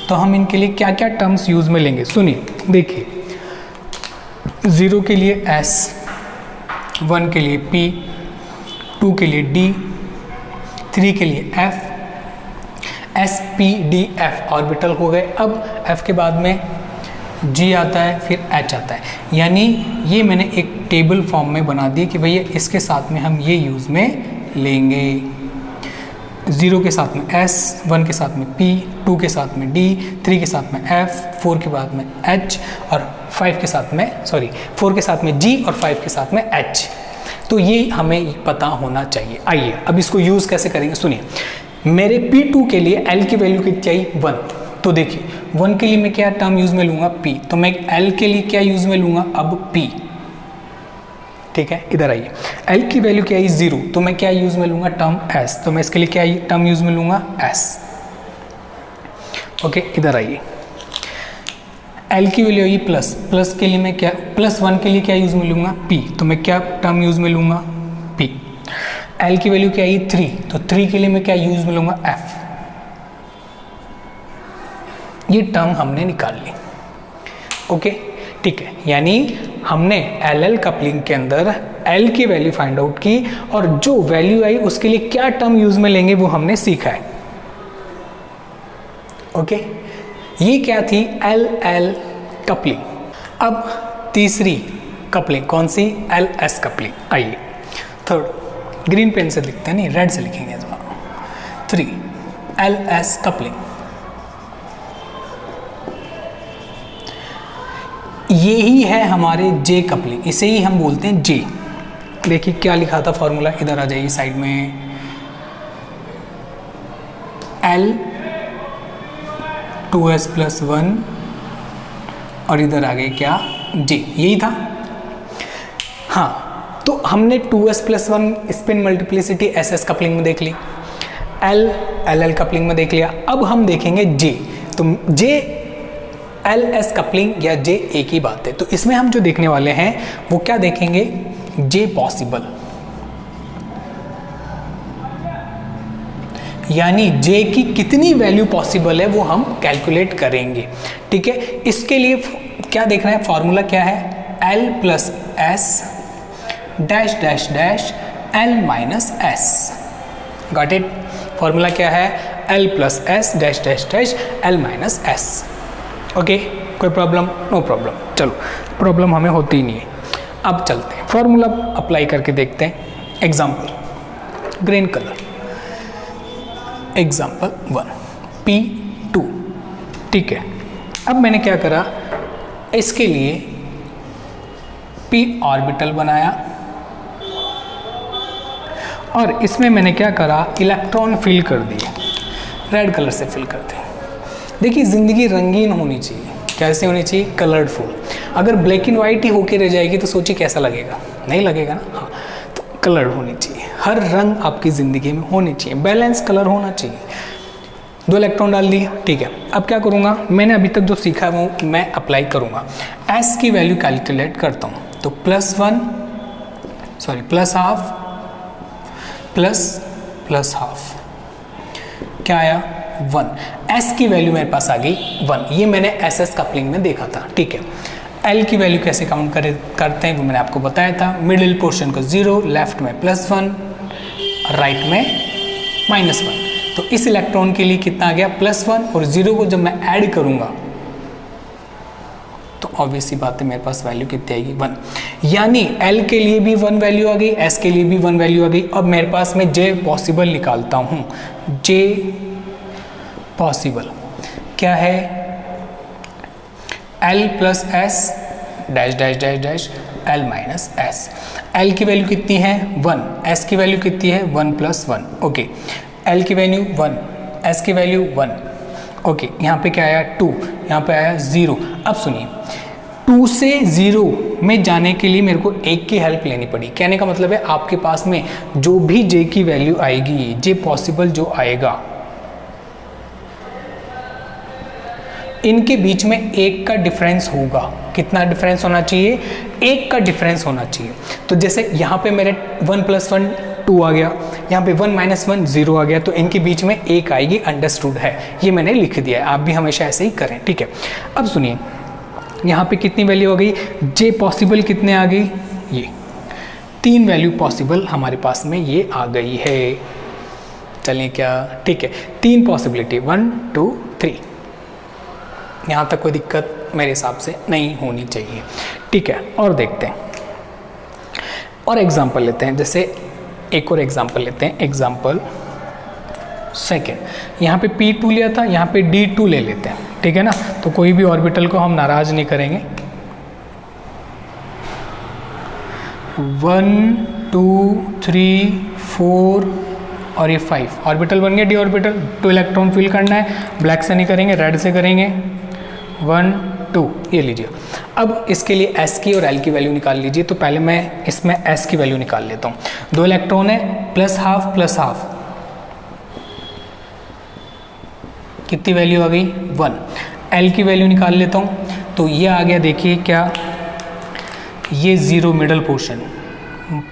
तो हम इनके लिए क्या क्या टर्म्स यूज़ में लेंगे, सुनिए, देखिए, 0 के लिए S, 1 के लिए P, 2 के लिए D, 3 के लिए F, S P D F orbital हो गए। अब एफ के बाद में जी आता है, फिर एच आता है, यानी ये मैंने एक टेबल फॉर्म में बना दी कि भैया इसके साथ में हम ये यूज़ में लेंगे। 0 के साथ में S, 1 के साथ में P, 2 के साथ में D, 3 के साथ में F, 4 के बाद में H और 5 के साथ में 4 के साथ में G और 5 के साथ में H। तो ये हमें पता होना चाहिए। आइए अब इसको यूज़ कैसे करेंगे, सुनिए। मेरे P2 के लिए L की वैल्यू कितनी चाहिए 1, तो देखिए 1 के लिए मैं क्या टर्म यूज़ में लूँगा P, तो मैं L के लिए क्या यूज़ में लूँगा अब P, ठीक है। इधर आइए, L की वैल्यू क्या है 0, तो मैं क्या यूज़ में लूँगा टर्म S, तो मैं इसके लिए क्या टर्म यूज़ में लूँगा S, ओके। इधर आइए, L की वैल्यू आई प्लस के लिए मैं क्या +1 के लिए क्या यूज़ में लूँगा P, तो मैं क्या टर्म यूज़ में लूँगा P। L की वैल्यू क्या आई 3, तो 3 के लिए मैं क्या यूज़ में लूँगा F। ये टर्म हमने निकाल ली, ओके, ठीक है। यानी हमने LL कपलिंग के अंदर L की वैल्यू फाइंड आउट की और जो वैल्यू आई उसके लिए क्या टर्म यूज में लेंगे वो हमने सीखा है, ओके। ये क्या थी LL कपलिंग। अब तीसरी कपलिंग कौन सी, LS कपलिंग। आइए थर्ड, ग्रीन पेन से लिखते हैं, नहीं रेड से लिखेंगे इस बार। 3 LS कपलिंग। यही है हमारे J कपलिंग, इसे ही हम बोलते हैं J। देखिए क्या लिखा था फॉर्मूला, इधर आ जाइए साइड में, L 2s + 1 और इधर आ गए क्या J, यही था। हाँ, तो हमने 2s + 1 spin multiplicity SS coupling में देख ली, L LL कपलिंग में देख लिया। अब हम देखेंगे J, तो J LS कपलिंग या J एक ही बात है। तो इसमें हम जो देखने वाले हैं वो क्या देखेंगे, J पॉसिबल, यानी J की कितनी वैल्यू पॉसिबल है वो हम कैलकुलेट करेंगे, ठीक है। इसके लिए क्या देखना है, फॉर्मूला क्या है, L + S dash dash dash L - S। Got it. Formula क्या है, L + S dash dash dash L - S, okay. कोई प्रॉब्लम, नो प्रॉब्लम, चलो प्रॉब्लम हमें होती ही नहीं है। अब चलते हैं फॉर्मूला अप्लाई करके देखते हैं। Example green colour, example 1 P2, ठीक है। अब मैंने क्या करा, इसके लिए P ऑर्बिटल बनाया और इसमें मैंने क्या करा, इलेक्ट्रॉन फिल कर दिए, रेड कलर से फिल कर दिए। देखिए ज़िंदगी रंगीन होनी चाहिए, कैसे होनी चाहिए, कलरफुल। अगर ब्लैक एंड वाइट ही होके रह जाएगी तो सोचिए कैसा लगेगा, नहीं लगेगा ना। हाँ, तो कलर होनी चाहिए, हर रंग आपकी ज़िंदगी में होनी चाहिए, बैलेंस कलर होना चाहिए। 2 इलेक्ट्रॉन डाल दिए, ठीक है। अब क्या करूँगा, मैंने अभी तक जो सीखा है वो मैं अप्लाई करूँगा। S की वैल्यू कैलकुलेट करता हूँ, तो +1 +½ ++½ क्या आया 1। S की वैल्यू मेरे पास आ गई 1, ये मैंने SS कपलिंग में देखा था, ठीक है। L की वैल्यू कैसे काउंट करते हैं वो मैंने आपको बताया था, मिडिल पोर्शन को 0, लेफ्ट में +1, राइट में -1। तो इस इलेक्ट्रॉन के लिए कितना आ गया, +1, और 0 को जब मैं ऐड करूँगा तो ऑब्वियस सी बात है मेरे पास वैल्यू कितनी आएगी 1। यानी L के लिए भी 1 वैल्यू आ गई, S के लिए भी 1 वैल्यू आ गई। अब मेरे पास मैं J पॉसिबल निकालता हूँ। J पॉसिबल क्या है, L + S dash dash dash dash L - S। L की वैल्यू कितनी है 1, S की वैल्यू कितनी है 1 + 1, ओके। L की वैल्यू 1, S की वैल्यू 1, ओके। यहाँ पे क्या आया 2, यहाँ पे आया 0। अब सुनिए, 2 से 0 में जाने के लिए मेरे को 1 की हेल्प लेनी पड़ी। कहने का मतलब है आपके पास में जो भी J की वैल्यू आएगी, J पॉसिबल जो आएगा, इनके बीच में 1 का डिफरेंस होगा। कितना डिफरेंस होना चाहिए, 1 का डिफरेंस होना चाहिए। तो जैसे यहाँ पे मेरे 1 + 1 2 आ गया, यहाँ पे 1 - 1 0 आ गया, तो इनके बीच में 1 आएगी, अंडरस्टूड है, ये मैंने लिख दिया है। आप भी हमेशा ऐसे ही करें, ठीक है। अब सुनिए, यहाँ पे कितनी वैल्यू आ गई, J पॉसिबल कितने आ गई, ये 3 वैल्यू पॉसिबल हमारे पास में ये आ गई है। चलिए क्या, ठीक है, 3 पॉसिबिलिटी 1 2 3, यहाँ तक कोई दिक्कत मेरे हिसाब से नहीं होनी चाहिए, ठीक है। और देखते हैं और एग्जाम्पल लेते हैं, जैसे एक और एग्जाम्पल लेते हैं, एग्जाम्पल सेकेंड। यहाँ पे P2 लिया था, यहाँ पे D2 ले लेते हैं, ठीक है ना। तो कोई भी ऑर्बिटल को हम नाराज नहीं करेंगे। 1 2 3 4 और ये 5 ऑर्बिटल बन गया, डी ऑर्बिटल। 2 इलेक्ट्रॉन फिल करना है, ब्लैक से नहीं करेंगे, रेड से करेंगे। 1 2, ये लीजिए। अब इसके लिए S की और L की वैल्यू निकाल लीजिए। तो पहले मैं इसमें S की वैल्यू निकाल लेता हूँ। 2 इलेक्ट्रॉन है, प्लस हाफ, कितनी वैल्यू आ गई 1। L की वैल्यू निकाल लेता हूँ, तो ये आ गया, देखिए क्या, ये 0 मिडल पोर्शन,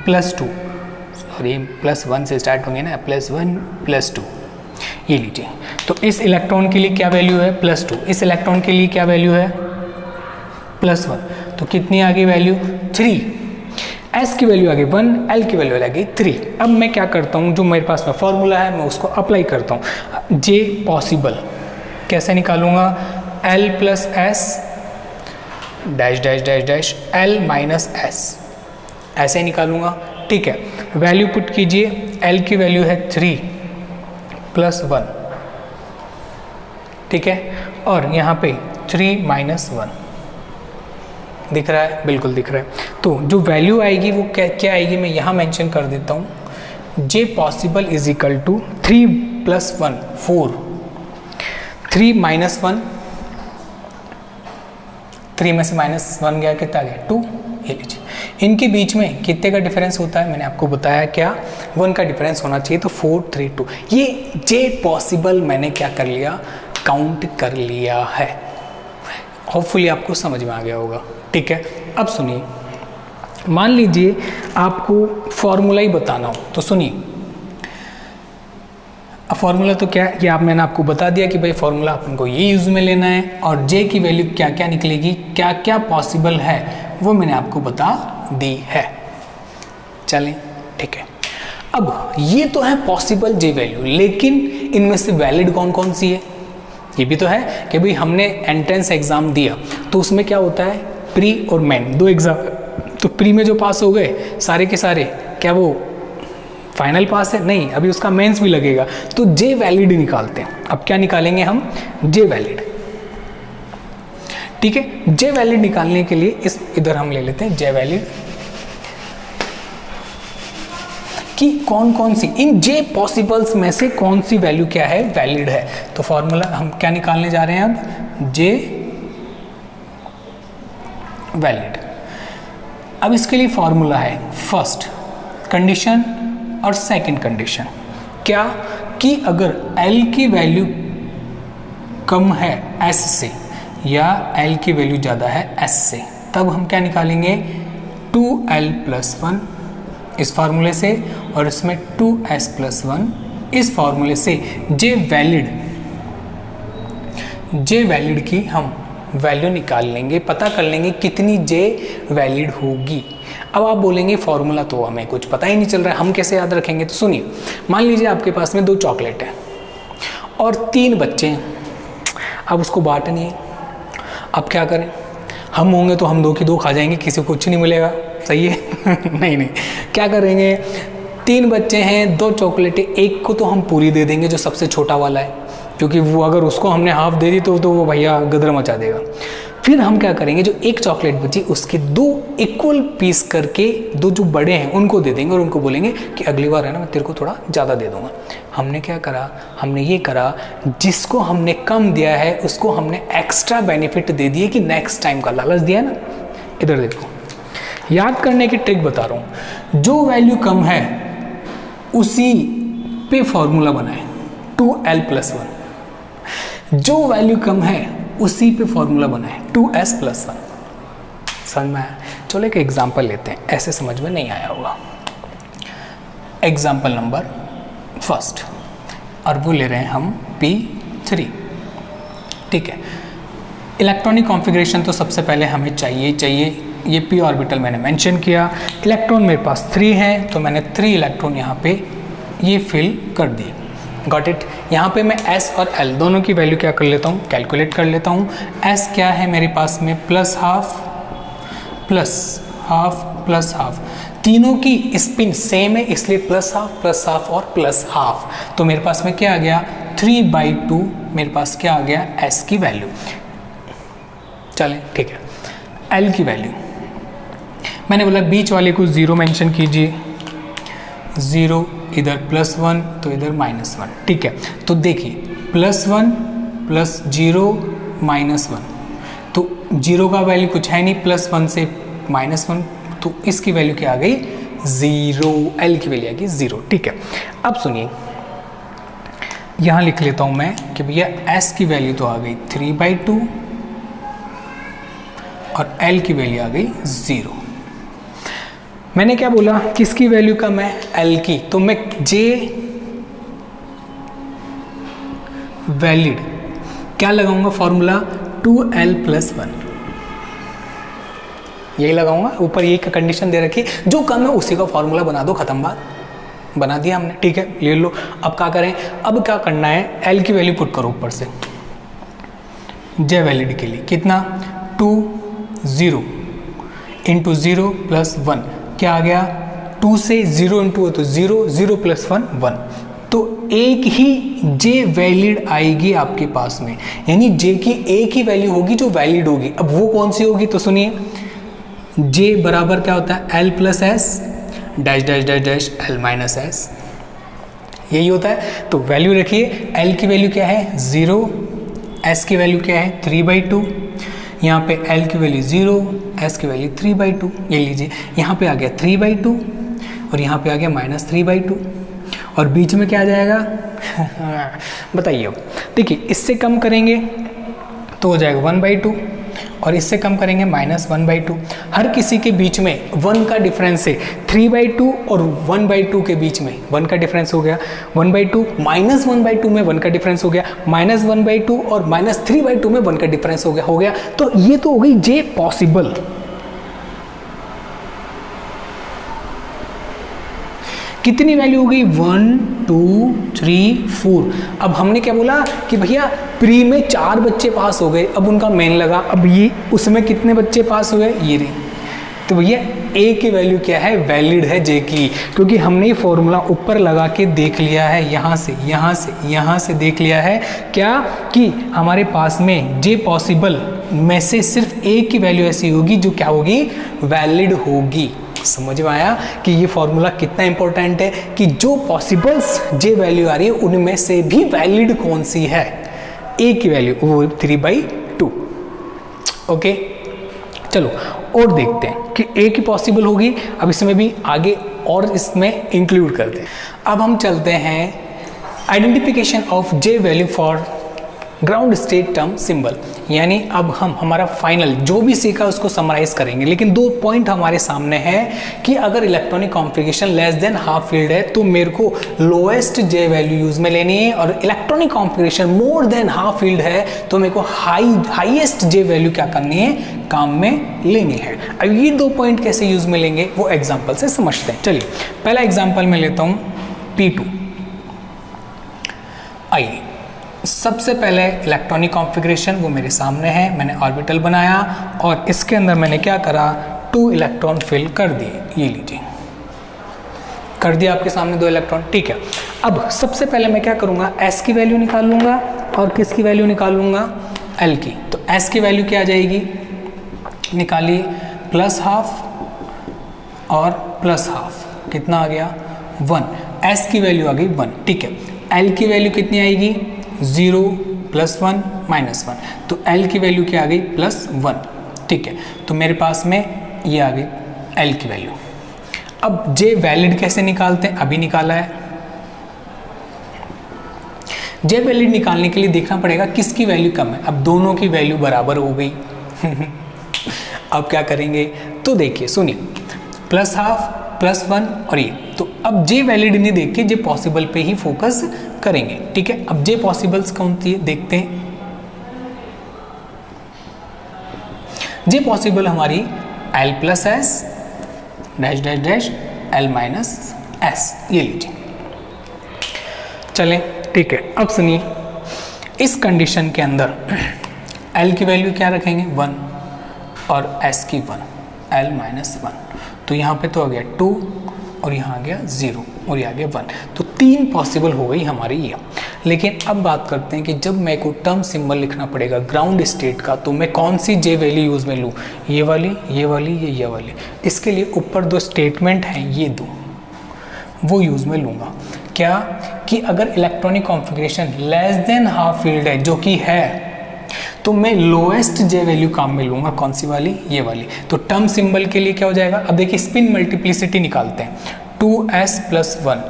+2, सॉरी +1 से स्टार्ट होंगे ना, +1 +2, ये लीजिए। तो इस इलेक्ट्रॉन के लिए क्या वैल्यू है +2, इस इलेक्ट्रॉन के लिए क्या वैल्यू है +1, तो कितनी आ गई वैल्यू 3। S की वैल्यू आ गई 1, L की वैल्यू आ गई 3। अब मैं क्या करता हूँ, जो मेरे पास में फॉर्मूला है मैं उसको अप्लाई करता हूँ। J पॉसिबल कैसे निकालूंगा, L + S dash dash dash dash L - S, ऐसे निकालूंगा, ठीक है। वैल्यू पुट कीजिए, L की वैल्यू है 3 + 1, ठीक है, और यहाँ पे 3 - 1 दिख रहा है, बिल्कुल दिख रहा है। तो जो वैल्यू आएगी वो क्या आएगी, मैं यहाँ मेंशन कर देता हूँ। J पॉसिबल = 3 + 1 4, 3 - 1, 3 में से -1 गया, कितना गया 2, ये लीजिए। इनके बीच में कितने का डिफरेंस होता है, मैंने आपको बताया क्या, 1 का डिफरेंस होना चाहिए। तो 4 3 2, ये J पॉसिबल मैंने क्या कर लिया, काउंट कर लिया है। होपफुली आपको समझ में आ गया होगा, ठीक है। अब सुनिए, मान लीजिए आपको फॉर्मूला ही बताना हो, तो सुनिए। अब फॉर्मूला तो क्या है, ये मैंने आपको बता दिया कि भाई फॉर्मूला अपन को ये यूज़ में लेना है, और J की वैल्यू क्या क्या निकलेगी, क्या क्या पॉसिबल है, वो मैंने आपको बता दी है। चलें, ठीक है। अब ये तो है पॉसिबल J वैल्यू, लेकिन इनमें से वैलिड कौन कौन सी है, ये भी तो है कि भाई हमने एंट्रेंस एग्ज़ाम दिया, तो उसमें क्या होता है, प्री और मेन 2 एग्ज़ाम। तो प्री में जो पास हो गए सारे के सारे, क्या वो फाइनल पास है, नहीं, अभी उसका मेंस भी लगेगा। तो J वैलिड निकालते हैं। अब क्या निकालेंगे हम, J वैलिड, ठीक है। J वैलिड निकालने के लिए इधर हम ले लेते हैं J वैलिड कि कौन कौन सी इन J पॉसिबल्स में से कौन सी वैल्यू क्या है, वैलिड है। तो फॉर्मूला हम क्या निकालने जा रहे हैं अब, J वैलिड। अब इसके लिए फॉर्मूला है फर्स्ट कंडीशन और सेकंड कंडीशन, क्या कि अगर L की वैल्यू कम है S से या L की वैल्यू ज़्यादा है S से, तब हम क्या निकालेंगे 2L + 1 इस फार्मूले से, और इसमें 2S + 1 इस फार्मूले से। J वैलिड की हम वैल्यू निकाल लेंगे, पता कर लेंगे कितनी J वैलिड होगी। अब आप बोलेंगे फॉर्मूला तो हमें कुछ पता ही नहीं चल रहा है, हम कैसे याद रखेंगे। तो सुनिए, मान लीजिए आपके पास में 2 चॉकलेट है और 3 बच्चे हैं, अब उसको बांटनी है। अब क्या करें, हम होंगे तो हम 2 की 2 खा जाएंगे, किसी को कुछ नहीं मिलेगा, सही है नहीं, क्या करेंगे, 3 बच्चे हैं, 2 चॉकलेटें, एक को तो हम पूरी दे देंगे जो सबसे छोटा वाला है, क्योंकि वो अगर उसको हमने हाफ दे दी तो वो भैया गदर मचा देगा। फिर हम क्या करेंगे, जो एक चॉकलेट बची उसके 2 इक्वल पीस करके 2 जो बड़े हैं उनको दे देंगे, और उनको बोलेंगे कि अगली बार है ना मैं तेरे को थोड़ा ज़्यादा दे दूंगा। हमने क्या करा, हमने ये करा, जिसको हमने कम दिया है उसको हमने एक्स्ट्रा बेनिफिट दे दिए कि नेक्स्ट टाइम का लालच दिया ना। इधर देखो, याद करने की ट्रिक बता रहा हूँ, जो वैल्यू कम है उसी पे फॉर्मूला बनाए 2L + 1, जो वैल्यू कम है उसी पे फॉर्मूला बनाए 2S + 1। समझ में आया। चलो एक एग्जाम्पल लेते हैं, ऐसे समझ में नहीं आया होगा। एग्जाम्पल नंबर फर्स्ट, और वो ले रहे हैं हम P3, ठीक है। इलेक्ट्रॉनिक कॉन्फ़िगरेशन तो सबसे पहले हमें चाहिए। ये p ऑर्बिटल मैंने मेंशन किया, इलेक्ट्रॉन मेरे पास 3 हैं, तो मैंने 3 इलेक्ट्रॉन यहाँ पे ये फिल कर दिए। Got it. यहाँ पे मैं s और l दोनों की वैल्यू क्या कर लेता हूँ, कैलकुलेट कर लेता हूँ। s क्या है मेरे पास में, plus half plus half plus half, तीनों की स्पिन सेम है इसलिए प्लस हाफ और प्लस हाफ। तो मेरे पास में क्या आ गया, 3/2 मेरे पास क्या आ गया, s की वैल्यू। चलें ठीक है, l की वैल्यू मैंने बोला बीच वाले को 0 मेंशन कीजिए, 0 इधर +1 तो इधर -1, ठीक है। तो देखिए +1 + 0 -1, तो 0 का वैल्यू कुछ है नहीं, +1 से -1, तो इसकी वैल्यू क्या आ गई, 0, l की वैल्यू आ गई 0, ठीक है। अब सुनिए यहाँ लिख लेता हूँ मैं कि भैया s की वैल्यू तो आ गई 3/2 और l की वैल्यू आ गई 0। मैंने क्या बोला, किसकी वैल्यू कम है, l की, तो मैं j वैलिड क्या लगाऊंगा, फॉर्मूला 2l + 1, यही लगाऊंगा। ऊपर यही कंडीशन दे रखी, जो कम है उसी का फॉर्मूला बना दो, खत्म बात, बना दिया हमने, ठीक है, ले लो। अब क्या करें, अब क्या करना है, l की वैल्यू पुट करो ऊपर से j वैलिड के लिए, कितना 2 0 इंटू 0 + 1 क्या आ गया, 2 से 0 इंटू तो 0, 0 + 1 1, तो एक ही j वैलिड आएगी आपके पास में, यानी j की एक ही वैल्यू होगी जो वैलिड होगी। अब वो कौन सी होगी, तो सुनिए j बराबर क्या होता है, l + s dash dash dash dash l - s, यही होता है। तो वैल्यू रखिए, l की वैल्यू क्या है 0, s की वैल्यू क्या है 3/2, यहाँ पे l की वैल्यू 0, s की वैल्यू 3/2, ये लीजिए यहाँ पे आ गया 3/2 और यहाँ पे आ गया -3/2 और बीच में क्या आ जाएगा बताइए। अब देखिए इससे कम करेंगे तो हो जाएगा 1/2 और इससे कम करेंगे -1/2। हर किसी के बीच में 1 का डिफरेंस है, 3/2 और 1/2 के बीच में 1 का डिफरेंस हो गया, 1/2 -1/2 में 1 का डिफरेंस हो गया, -1/2 और -3/2 में 1 का डिफरेंस हो गया। तो ये तो हो गई j पॉसिबल। कितनी वैल्यू हो गई, 1 2 3 4। अब हमने क्या बोला कि भैया प्री में 4 बच्चे पास हो गए, अब उनका मेन लगा, अब ये उसमें कितने बच्चे पास हुए, ये रही। तो भैया a की वैल्यू क्या है, वैलिड है j की, क्योंकि हमने ये फॉर्मूला ऊपर लगा के देख लिया है, यहाँ से देख लिया है क्या, कि हमारे पास में j पॉसिबल में से सिर्फ a की वैल्यू ऐसी होगी जो क्या होगी, वैलिड होगी। समझ में आया कि ये फॉर्मूला कितना इंपॉर्टेंट है, कि जो पॉसिबल्स j वैल्यू आ रही है उनमें से भी वैलिड कौन सी है, a की वैल्यू वो 3/2। ओके चलो और देखते हैं कि a की पॉसिबल होगी, अब इसमें भी आगे और इसमें इंक्लूड करते हैं। अब हम चलते हैं identification of j value for ground state term symbol, यानी अब हम हमारा फाइनल जो भी सीखा उसको समराइज करेंगे। लेकिन 2 पॉइंट हमारे सामने है कि अगर electronic configuration less than half field है तो मेरे को लोएस्ट j वैल्यू यूज में लेनी है, और electronic configuration more than half field है तो मेरे को हाईएस्ट j वैल्यू क्या करनी है, काम में लेनी है। अब ये 2 पॉइंट कैसे यूज में लेंगे वो एग्जाम्पल से समझते हैं। चलिए पहला एग्जाम्पल मैं लेता हूँ P2। आइए सबसे पहले इलेक्ट्रॉनिक कॉन्फ़िगरेशन वो मेरे सामने है, मैंने ऑर्बिटल बनाया और इसके अंदर मैंने क्या करा, 2 इलेक्ट्रॉन फिल कर दिए, ये लीजिए कर दिया आपके सामने 2 इलेक्ट्रॉन, ठीक है। अब सबसे पहले मैं क्या करूँगा, s की वैल्यू निकाल लूँगा और किसकी वैल्यू निकाल लूँगा, l की। तो s की वैल्यू क्या आ जाएगी, निकालिए, +½ और +½ कितना आ गया 1, s की वैल्यू आ गई 1, ठीक है। l की वैल्यू कितनी आएगी, 0 +1 -1, तो l की वैल्यू क्या आ गई, +1, ठीक है। तो मेरे पास में ये आ गई l की वैल्यू। अब j वैलिड कैसे निकालते हैं, अभी निकाला है। j वैलिड निकालने के लिए देखना पड़ेगा किसकी वैल्यू कम है। अब दोनों की वैल्यू बराबर हो गई अब क्या करेंगे, तो देखिए सुनिए, +½ +1 और ये, तो अब j वैलिड नहीं देख के j पॉसिबल पे ही फोकस करेंगे, ठीक है। अब j पॉसिबल्स कौन सी है देखते हैं। j पॉसिबल हमारी l + s dash dash dash l - s, ये लीजिए। चलें ठीक है, अब सुनिए, इस कंडीशन के अंदर L की वैल्यू क्या रखेंगे 1 और S की 1, L माइनस 1, तो यहाँ पे तो आ गया 2 और यहाँ आ गया 0 और यहाँ आ गया 1, तो 3 पॉसिबल हो गई हमारी ये। लेकिन अब बात करते हैं कि जब मैं को टर्म सिंबल लिखना पड़ेगा ग्राउंड स्टेट का, तो मैं कौन सी जे वैल्यू यूज़ में लूँ, ये वाली, ये वाली, ये वाली। इसके लिए ऊपर 2 स्टेटमेंट हैं, ये 2 वो यूज़ में लूँगा। क्या कि अगर electronic configuration less than half field है, जो कि है, तो मैं लोएस्ट जे वैल्यू काम में लूँगा। कौन सी वाली, ये वाली। तो टर्म सिंबल के लिए क्या हो जाएगा, अब देखिए स्पिन मल्टीप्लिसिटी निकालते हैं। 2s + 1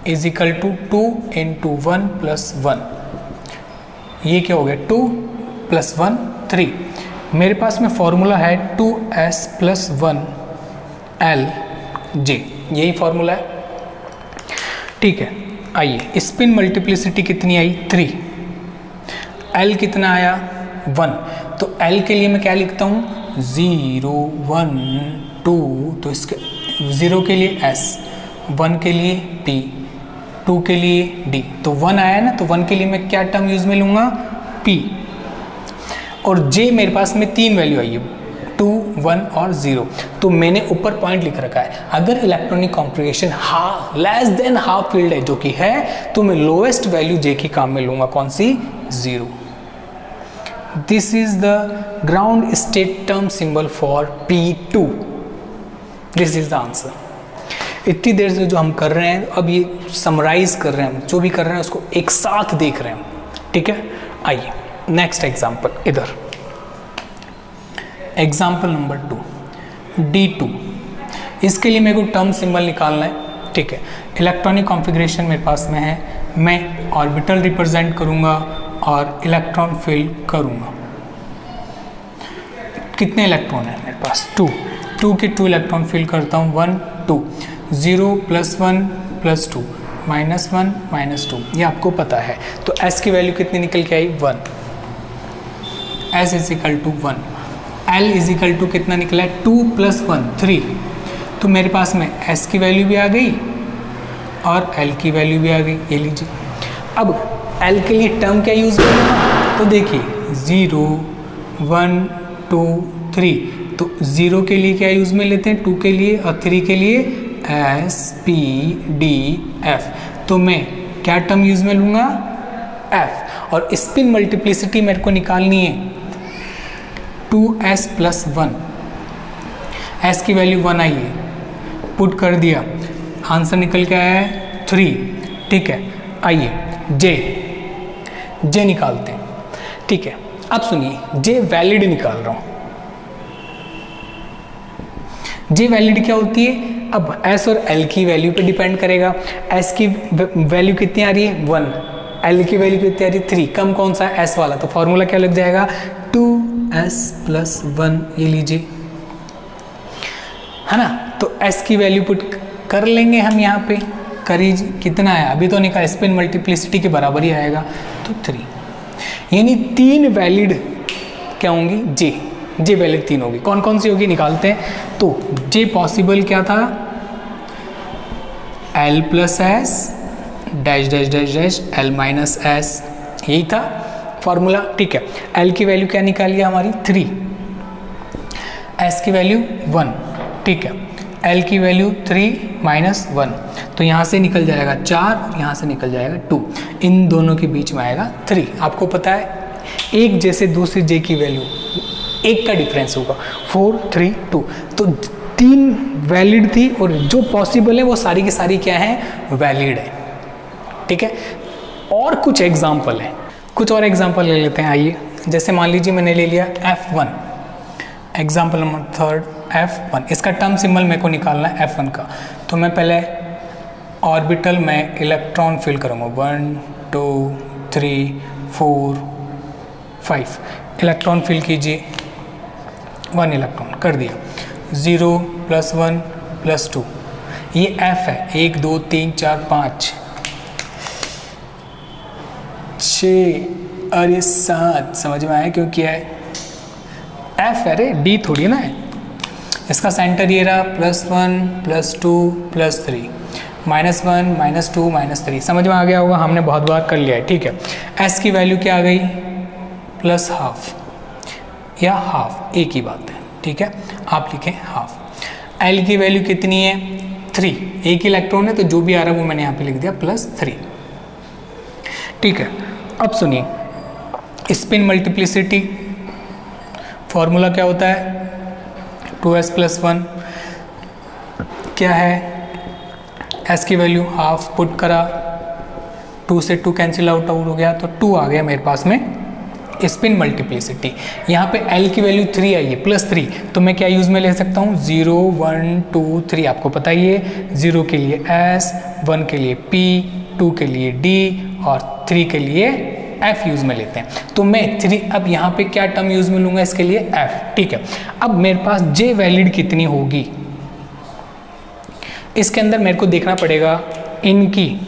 इज इक्वल टू 2 × 1 + 1, ये क्या हो गया 2 + 1 3। मेरे पास में फॉर्मूला है 2s + 1 Lj, यही फॉर्मूला है, ठीक है। आइए स्पिन मल्टीप्लिसिटी कितनी आई 3, L कितना आया 1, तो L के लिए मैं क्या लिखता हूँ 0 1 2, तो इसके 0 के लिए S, 1 के लिए P, 2 के लिए D, तो 1 आया ना, तो 1 के लिए मैं क्या टर्म यूज़ में लूँगा P, और J मेरे पास में 3 वैल्यू आई है 2 1 और 0, तो मैंने ऊपर पॉइंट लिख रखा है, अगर electronic configuration less than half field है, जो कि है, तो मैं लोएस्ट वैल्यू J की काम में लूँगा, कौन सी 0। This is the ground state term symbol for P2. This is the answer. इतनी देर से जो हम कर रहे हैं, अब ये समराइज कर रहे हैं, हम जो भी कर रहे हैं उसको एक साथ देख रहे हैं, ठीक है। आइए नेक्स्ट एग्जाम्पल, इधर एग्जाम्पल नंबर 2 D2। इसके लिए मेरे को टर्म सिंबल निकालना है, ठीक है। इलेक्ट्रॉनिक कॉन्फ़िगरेशन मेरे पास में है, मैं ऑर्बिटल रिप्रेजेंट करूँगा और इलेक्ट्रॉन फिल करूँगा। कितने इलेक्ट्रॉन है मेरे पास 2 के 2 इलेक्ट्रॉन फिल करता हूँ 1 2, 0 + 1 + 2 -1 -2, ये आपको पता है। तो S की वैल्यू कितनी निकल के आई 1, S = 1, L = कितना निकला है 2 + 1 3, तो मेरे पास में S की वैल्यू भी आ गई और L की वैल्यू भी आ गई, ये लीजिए। अब L के लिए टर्म क्या यूज़ करूँगा, तो देखिए 0 1 2 3, तो 0 के लिए क्या यूज़ में लेते हैं 2 के लिए, और 3 के लिए S P D F, तो मैं क्या टर्म यूज़ में लूँगा F। और स्पिन मल्टीप्लिसिटी मेरे को निकालनी है 2s + 1, S की वैल्यू 1 आई है, पुट कर दिया, आंसर निकल के आया है 3, ठीक है। आइए J निकालते हैं, ठीक है। अब सुनिए J वैलिड निकाल रहा हूँ। J वैलिड क्या होती है, अब S और L की वैल्यू पे डिपेंड करेगा। S की वैल्यू कितनी आ रही है 1, L की वैल्यू कितनी आ रही है 3, कम कौन सा है S वाला, तो फॉर्मूला क्या लग जाएगा 2s + 1, ये लीजिए, है ना। तो S की वैल्यू पुट कर लेंगे हम यहाँ पे, करीज कितना है अभी तो निकाल, स्पिन मल्टीप्लिसिटी के बराबर ही आएगा, तो 3, यानी 3 वैलिड क्या होंगी J वैलिड 3 होगी। कौन कौन सी होगी निकालते हैं। तो J पॉसिबल क्या था L + S dash dash dash dash L - S, यही था फॉर्मूला, ठीक है। L की वैल्यू क्या निकाली हमारी 3, S की वैल्यू 1, ठीक है। L की वैल्यू 3 - 1, तो यहाँ से निकल जाएगा 4 और यहाँ से निकल जाएगा 2, इन दोनों के बीच में आएगा 3। आपको पता है एक जैसे दूसरी J की वैल्यू एक का डिफरेंस होगा 4 3 2, तो 3 वैलिड थी और जो पॉसिबल है वो सारी की सारी क्या है वैलिड है, ठीक है। और कुछ एग्जाम्पल है, कुछ और एग्जाम्पल ले लेते हैं। आइए जैसे मान लीजिए मैंने ले लिया F1, एग्जाम्पल नंबर 3 F1, इसका टर्म सिंबल मेरे को निकालना है F1 का। तो मैं पहले ऑर्बिटल में इलेक्ट्रॉन फिल करूँगा 1 2 3 4 5, इलेक्ट्रॉन फिल कीजिए, 1 इलेक्ट्रॉन कर दिया, 0 + 1 + 2, ये F है, 1 2 3 4 5 6 और ये 7, समझ में आया क्यों किया है, F है रे, D थोड़ी है ना। इसका सेंटर ये रहा +1 +2 +3, -1 -2 -3, समझ में आ गया होगा, हमने बहुत बार कर लिया है, ठीक है। s की वैल्यू क्या आ गई, +½ या हाफ, एक ही बात है, ठीक है, आप लिखें हाफ। l की वैल्यू कितनी है, 3, एक इलेक्ट्रॉन है तो जो भी आ रहा है वो मैंने यहाँ पे लिख दिया +3, ठीक है। अब सुनिए स्पिन मल्टीप्लिसिटी, फॉर्मूला क्या होता है, 2s + 1 क्या है, s की वैल्यू हाफ पुट करा, 2 से 2 कैंसिल आउट हो गया तो 2 आ गया मेरे पास में स्पिन मल्टीप्लिसिटी। यहाँ पे l की वैल्यू 3 आई है, +3, तो मैं क्या यूज़ में ले सकता हूँ, 0 1 2 3, आपको पता ही है, 0 के लिए s, 1 के लिए p, 2 के लिए d और 3 के लिए f यूज़ में लेते हैं। तो मैं 3, अब यहाँ पे क्या टर्म यूज़ में लूँगा इसके लिए, f, ठीक है। अब मेरे पास j वैलिड कितनी होगी, इसके अंदर मेरे को देखना पड़ेगा, इनकी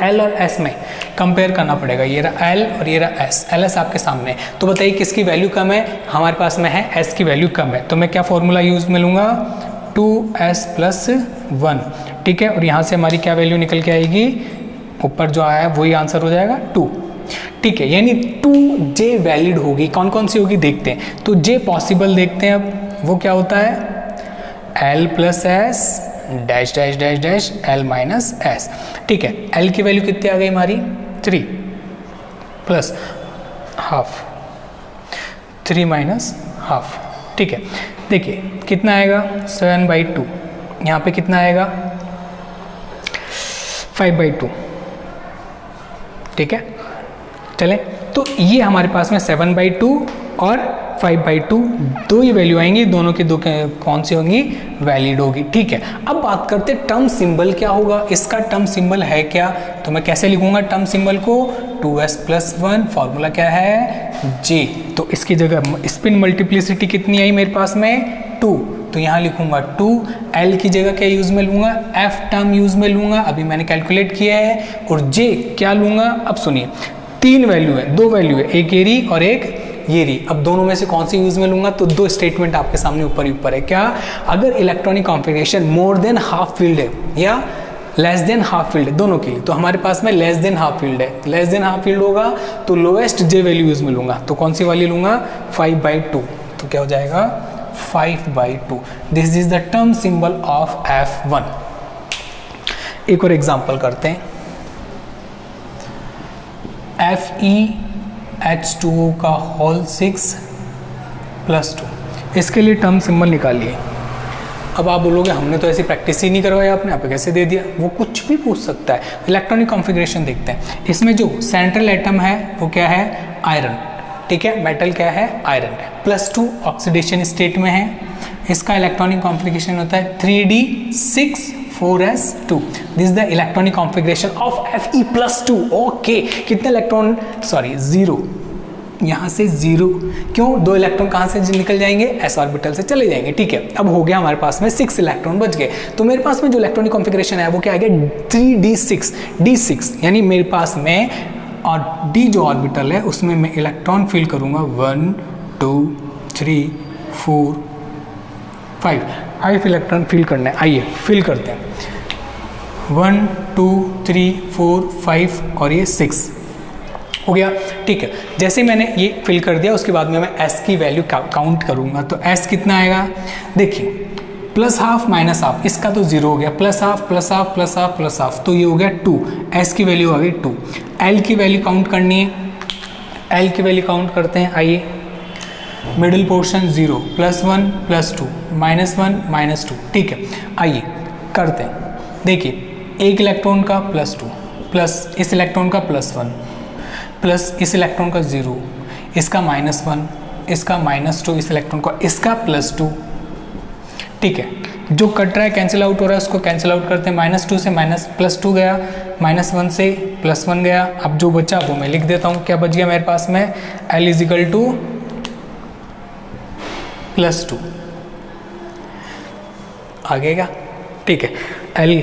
L और S में कंपेयर करना पड़ेगा, ये रहा L और ये रहा S, LS आपके सामने है, तो बताइए किसकी वैल्यू कम है, हमारे पास में है S की वैल्यू कम है, तो मैं क्या फॉर्मूला यूज़ में लूँगा, 2s + 1, ठीक है। और यहाँ से हमारी क्या वैल्यू निकल के आएगी, ऊपर जो आया है वही आंसर हो जाएगा 2, ठीक है। यानी 2j वैलिड होगी, कौन कौन सी होगी देखते हैं, तो j पॉसिबल देखते हैं, अब वो क्या होता है, L + S dash dash dash dash L - S, ठीक है। L की वैल्यू कितनी आ गई हमारी, 3 + हाफ, 3 - हाफ, ठीक है। देखिए कितना आएगा, 7/2, यहाँ पे कितना आएगा, 5/2, ठीक है। चलें, तो ये हमारे पास में 7/2 और 5/2 दो ही वैल्यू आएंगी, दोनों की दो कौन सी होंगी, वैलिड होगी, ठीक है। अब बात करते हैं टर्म सिंबल क्या होगा, इसका टर्म सिंबल है क्या, तो मैं कैसे लिखूंगा टर्म सिंबल को, 2s + 1, फॉर्मूला क्या है, j, तो इसकी जगह स्पिन मल्टीप्लिसिटी कितनी आई मेरे पास में, 2, तो यहाँ लिखूंगा 2, L की जगह क्या यूज़ में लूँगा, f टर्म यूज़ में लूँगा, अभी मैंने कैलकुलेट किया है, और j क्या लूँगा, अब सुनिए 3 वैल्यू है, 2 वैल्यू है, एक ये रही और एक ये रही, अब दोनों में से कौन सी यूज़ में लूँगा, तो 2 स्टेटमेंट आपके सामने ऊपर ही ऊपर है, क्या, अगर electronic configuration more than half field है या लेस देन हाफ फील्ड है, दोनों के लिए, तो हमारे पास में लेस देन हाफ फील्ड है, लेस देन हाफ फील्ड होगा तो लोएस्ट j वैल्यू यूज़ में लूँगा, तो कौन सी वाली लूँगा, 5/2, तो क्या हो जाएगा 5/2, this is the term symbol of F1। एक और एग्जांपल करते हैं, FeH2O का होल 6 + 2, इसके लिए टर्म सिंबल निकालिए। अब आप बोलोगे हमने तो ऐसी प्रैक्टिस ही नहीं करवाया, आपने यहाँ पे कैसे दे दिया, वो कुछ भी पूछ सकता है। इलेक्ट्रॉनिक कॉन्फ़िगरेशन देखते हैं, इसमें जो सेंट्रल एटम है वो क्या है, आयरन, ठीक है, मेटल क्या है, आयरन, +2 ऑक्सीडेशन स्टेट में है, इसका इलेक्ट्रॉनिक कॉन्फ़िगरेशन होता है 3d6 4s2, this is the electronic configuration of Fe+2, okay. कितने इलेक्ट्रॉन, सॉरी 0, यहाँ से 0, क्यों, 2 इलेक्ट्रॉन कहाँ से निकल जाएंगे, s ऑर्बिटल से चले जाएंगे, ठीक है। अब हो गया हमारे पास में 6 इलेक्ट्रॉन बच गए, तो मेरे पास में जो इलेक्ट्रॉनिक कॉन्फ़िगरेशन है वो क्या आ गया, 3d6, d6, यानी मेरे पास में और d जो ऑर्बिटल है उसमें मैं इलेक्ट्रॉन फिल करूँगा 1 2 3 4 5 इलेक्ट्रॉन फिल करना है, आइए फिल करते हैं, 1 2 3 4 5 और ये 6 हो गया, ठीक है। जैसे मैंने ये फिल कर दिया उसके बाद में मैं s की वैल्यू काउंट करूँगा, तो s कितना आएगा, देखिए +½ -½ इसका तो 0 हो गया, +½ +½ +½ +½ तो ये हो गया 2, s की वैल्यू आ गई 2, l की वैल्यू काउंट करनी है, l की वैल्यू काउंट करते हैं, आइए, मिडिल पोर्शन 0 +1 +2 -1 -2, ठीक है। आइए करते हैं, देखिए एक इलेक्ट्रॉन का +2 प्लस इस इलेक्ट्रॉन का +1 प्लस इस इलेक्ट्रॉन का 0, इसका -1, इसका -2, इस इलेक्ट्रॉन का, इसका +2, ठीक है। जो कट रहा है कैंसिल आउट हो रहा है उसको कैंसिल आउट करते हैं, -2 से +2 गया, -1 से +1 गया, अब जो बचा वो मैं लिख देता हूँ, क्या बच गया मेरे पास में, L = +2 आगेगा, ठीक है। L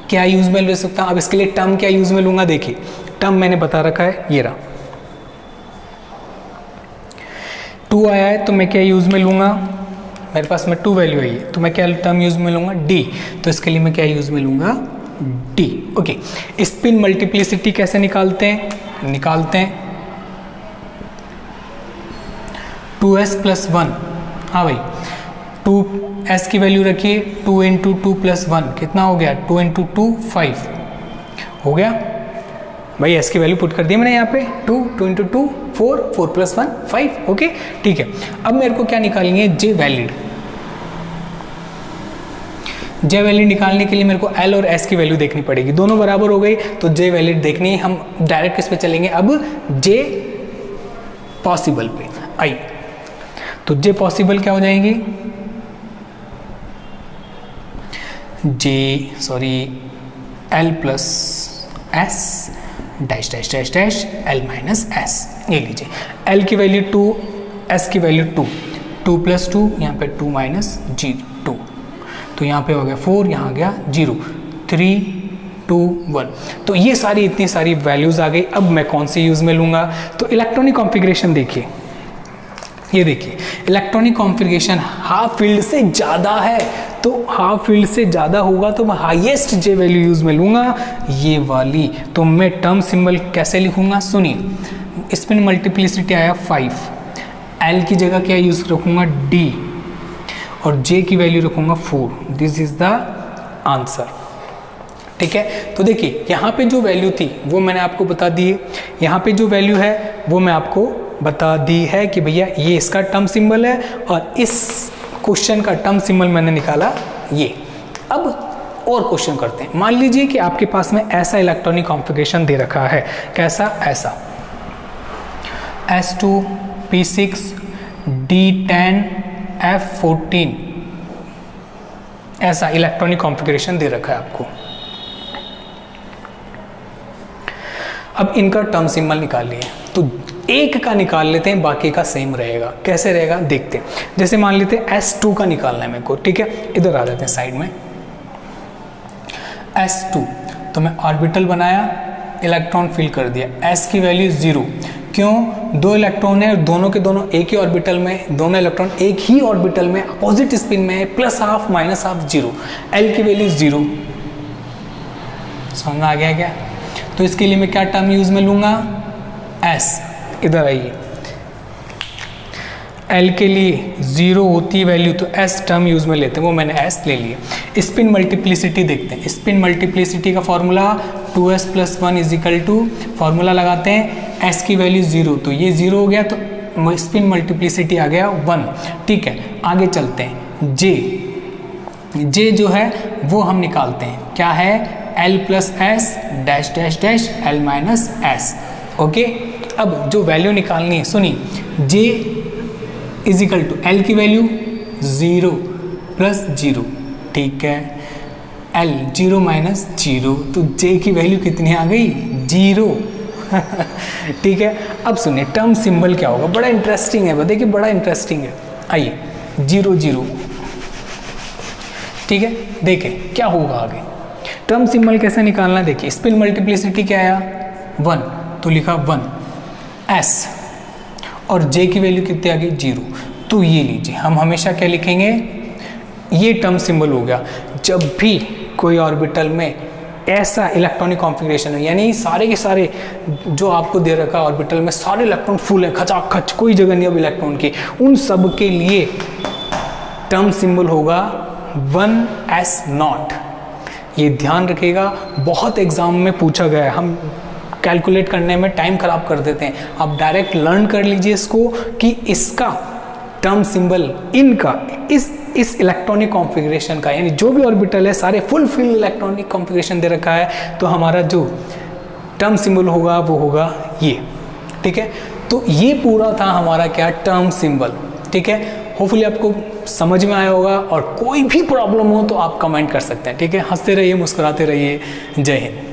क्या यूज में ले सकता हूँ, अब इसके लिए टर्म क्या यूज में लूंगा, देखिए टर्म मैंने बता रखा है, ये रहा 2 आया है तो मैं क्या यूज में लूंगा, मेरे पास में 2 वैल्यू है ये, तो मैं क्या टर्म यूज में लूँगा d, तो इसके लिए मैं क्या यूज में लूँगा d। ओके, स्पिन मल्टीप्लिसिटी कैसे निकालते हैं 2s + 1, हाँ भाई 2s की वैल्यू रखिए, 2 × 2 + 1 कितना हो गया, 2 × 2 5 हो गया भाई, s की वैल्यू पुट कर दी मैंने यहाँ पे, 2 × 2 4 4 + 1 5। ओके ठीक है, अब मेरे को क्या निकालेंगे, j वैलिड। j वैलिड निकालने के लिए मेरे को l और s की वैल्यू देखनी पड़ेगी, दोनों बराबर हो गई तो j वैलिड देखनी है। हम डायरेक्ट किस पे चलेंगे अब, j पॉसिबल पे आई, तो j पॉसिबल क्या हो जाएगी, l + s dash dash dash dash l - s। ये लीजिए, l की वैल्यू 2, s की वैल्यू 2, 2 + 2 यहाँ पे 2 - 2, तो यहाँ पे हो गया 4, यहाँ आ गया 0, 3 2 1। तो ये सारी इतनी सारी वैल्यूज़ आ गई। अब मैं कौन सी यूज़ में लूँगा, तो इलेक्ट्रॉनिक कॉन्फ़िगरेशन देखिए, ये देखिए इलेक्ट्रॉनिक कॉन्फ़िगरेशन हाफ फील्ड से ज़्यादा है, तो हाफ फील्ड से ज़्यादा होगा तो मैं हाईएस्ट j वैल्यू यूज़ में लूँगा, ये वाली। तो मैं टर्म सिंबल कैसे लिखूँगा, सुनिए, स्पिन मल्टीप्लिसिटी आया 5, l की जगह क्या यूज़ रखूँगा d, और j की वैल्यू रखूँगा 4। This is the answer. ठीक है, तो देखिए यहाँ पे जो वैल्यू थी वो मैंने आपको बता दी है, यहाँ पे जो वैल्यू है वो मैं आपको बता दी है कि भैया ये इसका टर्म सिंबल है, और इस क्वेश्चन का टर्म सिंबल मैंने निकाला ये। अब और क्वेश्चन करते हैं। मान लीजिए कि आपके पास में ऐसा इलेक्ट्रॉनिक कॉन्फ़िगरेशन दे रखा है, कैसा, ऐसा S2 P6 D10 F14, ऐसा इलेक्ट्रॉनिक कॉन्फ़िगरेशन दे रखा है आपको। अब इनका टर्म सिंबल निकालिए, तो एक का निकाल लेते हैं, बाकी का सेम रहेगा। कैसे रहेगा देखते हैं। जैसे मान लेते हैं S2 का निकालना है मेरे को, ठीक है, इधर आ जाते हैं साइड में। S2 तो मैं ऑर्बिटल बनाया, इलेक्ट्रॉन फिल कर दिया, S की वैल्यू 0। क्यों, 2 इलेक्ट्रॉन है, दोनों के दोनों एक ही ऑर्बिटल में, दोनों इलेक्ट्रॉन एक ही ऑर्बिटल में अपोजिट स्पिन में, +½ -½ 0। L की वैल्यू 0। समझ में आ गया क्या? तो इसके लिए मैं क्या टर्म यूज में लूँगा, S। इधर आइए, L के लिए 0 होती है वैल्यू, तो S टर्म यूज में लेते हैं, वो मैंने S ले लिए। स्पिन मल्टीप्लिसिटी देखते हैं। स्पिन मल्टीप्लिसिटी का फॉर्मूला 2s + 1 = फॉर्मूला लगाते हैं, S की वैल्यू 0, तो ये 0 हो गया, तो स्पिन मल्टीप्लिसिटी आ गया 1। ठीक है, आगे चलते हैं। J जो है वो हम निकालते हैं, क्या है, L + s dash dash dash L - s। Okay, अब जो वैल्यू निकालनी है, सुनिए, J = L की वैल्यू 0 + 0, ठीक है, L 0 - 0, तो J की वैल्यू कितनी आ गई, 0। ठीक है, अब सुनिए टर्म सिंबल क्या होगा, बड़ा इंटरेस्टिंग है, देखिए बड़ा इंटरेस्टिंग है। आइए 0 0, ठीक है, देखें क्या होगा आगे। टर्म सिंबल कैसे निकालना, देखिए स्पिन मल्टीप्लिसिटी क्या आया 1, तो लिखा 1 S, और J की वैल्यू कितनी आ गई 0। तो ये लीजिए, हम हमेशा क्या लिखेंगे, ये टर्म सिंबल हो गया जब भी कोई ऑर्बिटल में ऐसा इलेक्ट्रॉनिक कॉन्फ़िगरेशन है, यानी सारे के सारे जो आपको दे रखा ऑर्बिटल में सारे इलेक्ट्रॉन फुल है, खचाखच, कोई जगह नहीं अब इलेक्ट्रॉन की, उन सब के लिए टर्म सिंबल होगा 1s0। ये ध्यान रखिएगा, बहुत एग्जाम में पूछा गया है, हम कैलकुलेट करने में टाइम खराब कर देते हैं। आप डायरेक्ट लर्न कर लीजिए इसको कि इसका टर्म सिंबल इनका इस इलेक्ट्रॉनिक कॉन्फ़िगरेशन का, यानी जो भी ऑर्बिटल है सारे फुल फिल इलेक्ट्रॉनिक कॉन्फ़िगरेशन दे रखा है, तो हमारा जो टर्म सिंबल होगा वो होगा ये। ठीक है, तो ये पूरा था हमारा क्या, टर्म सिंबल। ठीक है, होपफुली आपको समझ में आया होगा, और कोई भी प्रॉब्लम हो तो आप कमेंट कर सकते हैं। ठीक है, हंसते रहिए, मुस्कुराते रहिए। जय हिंद।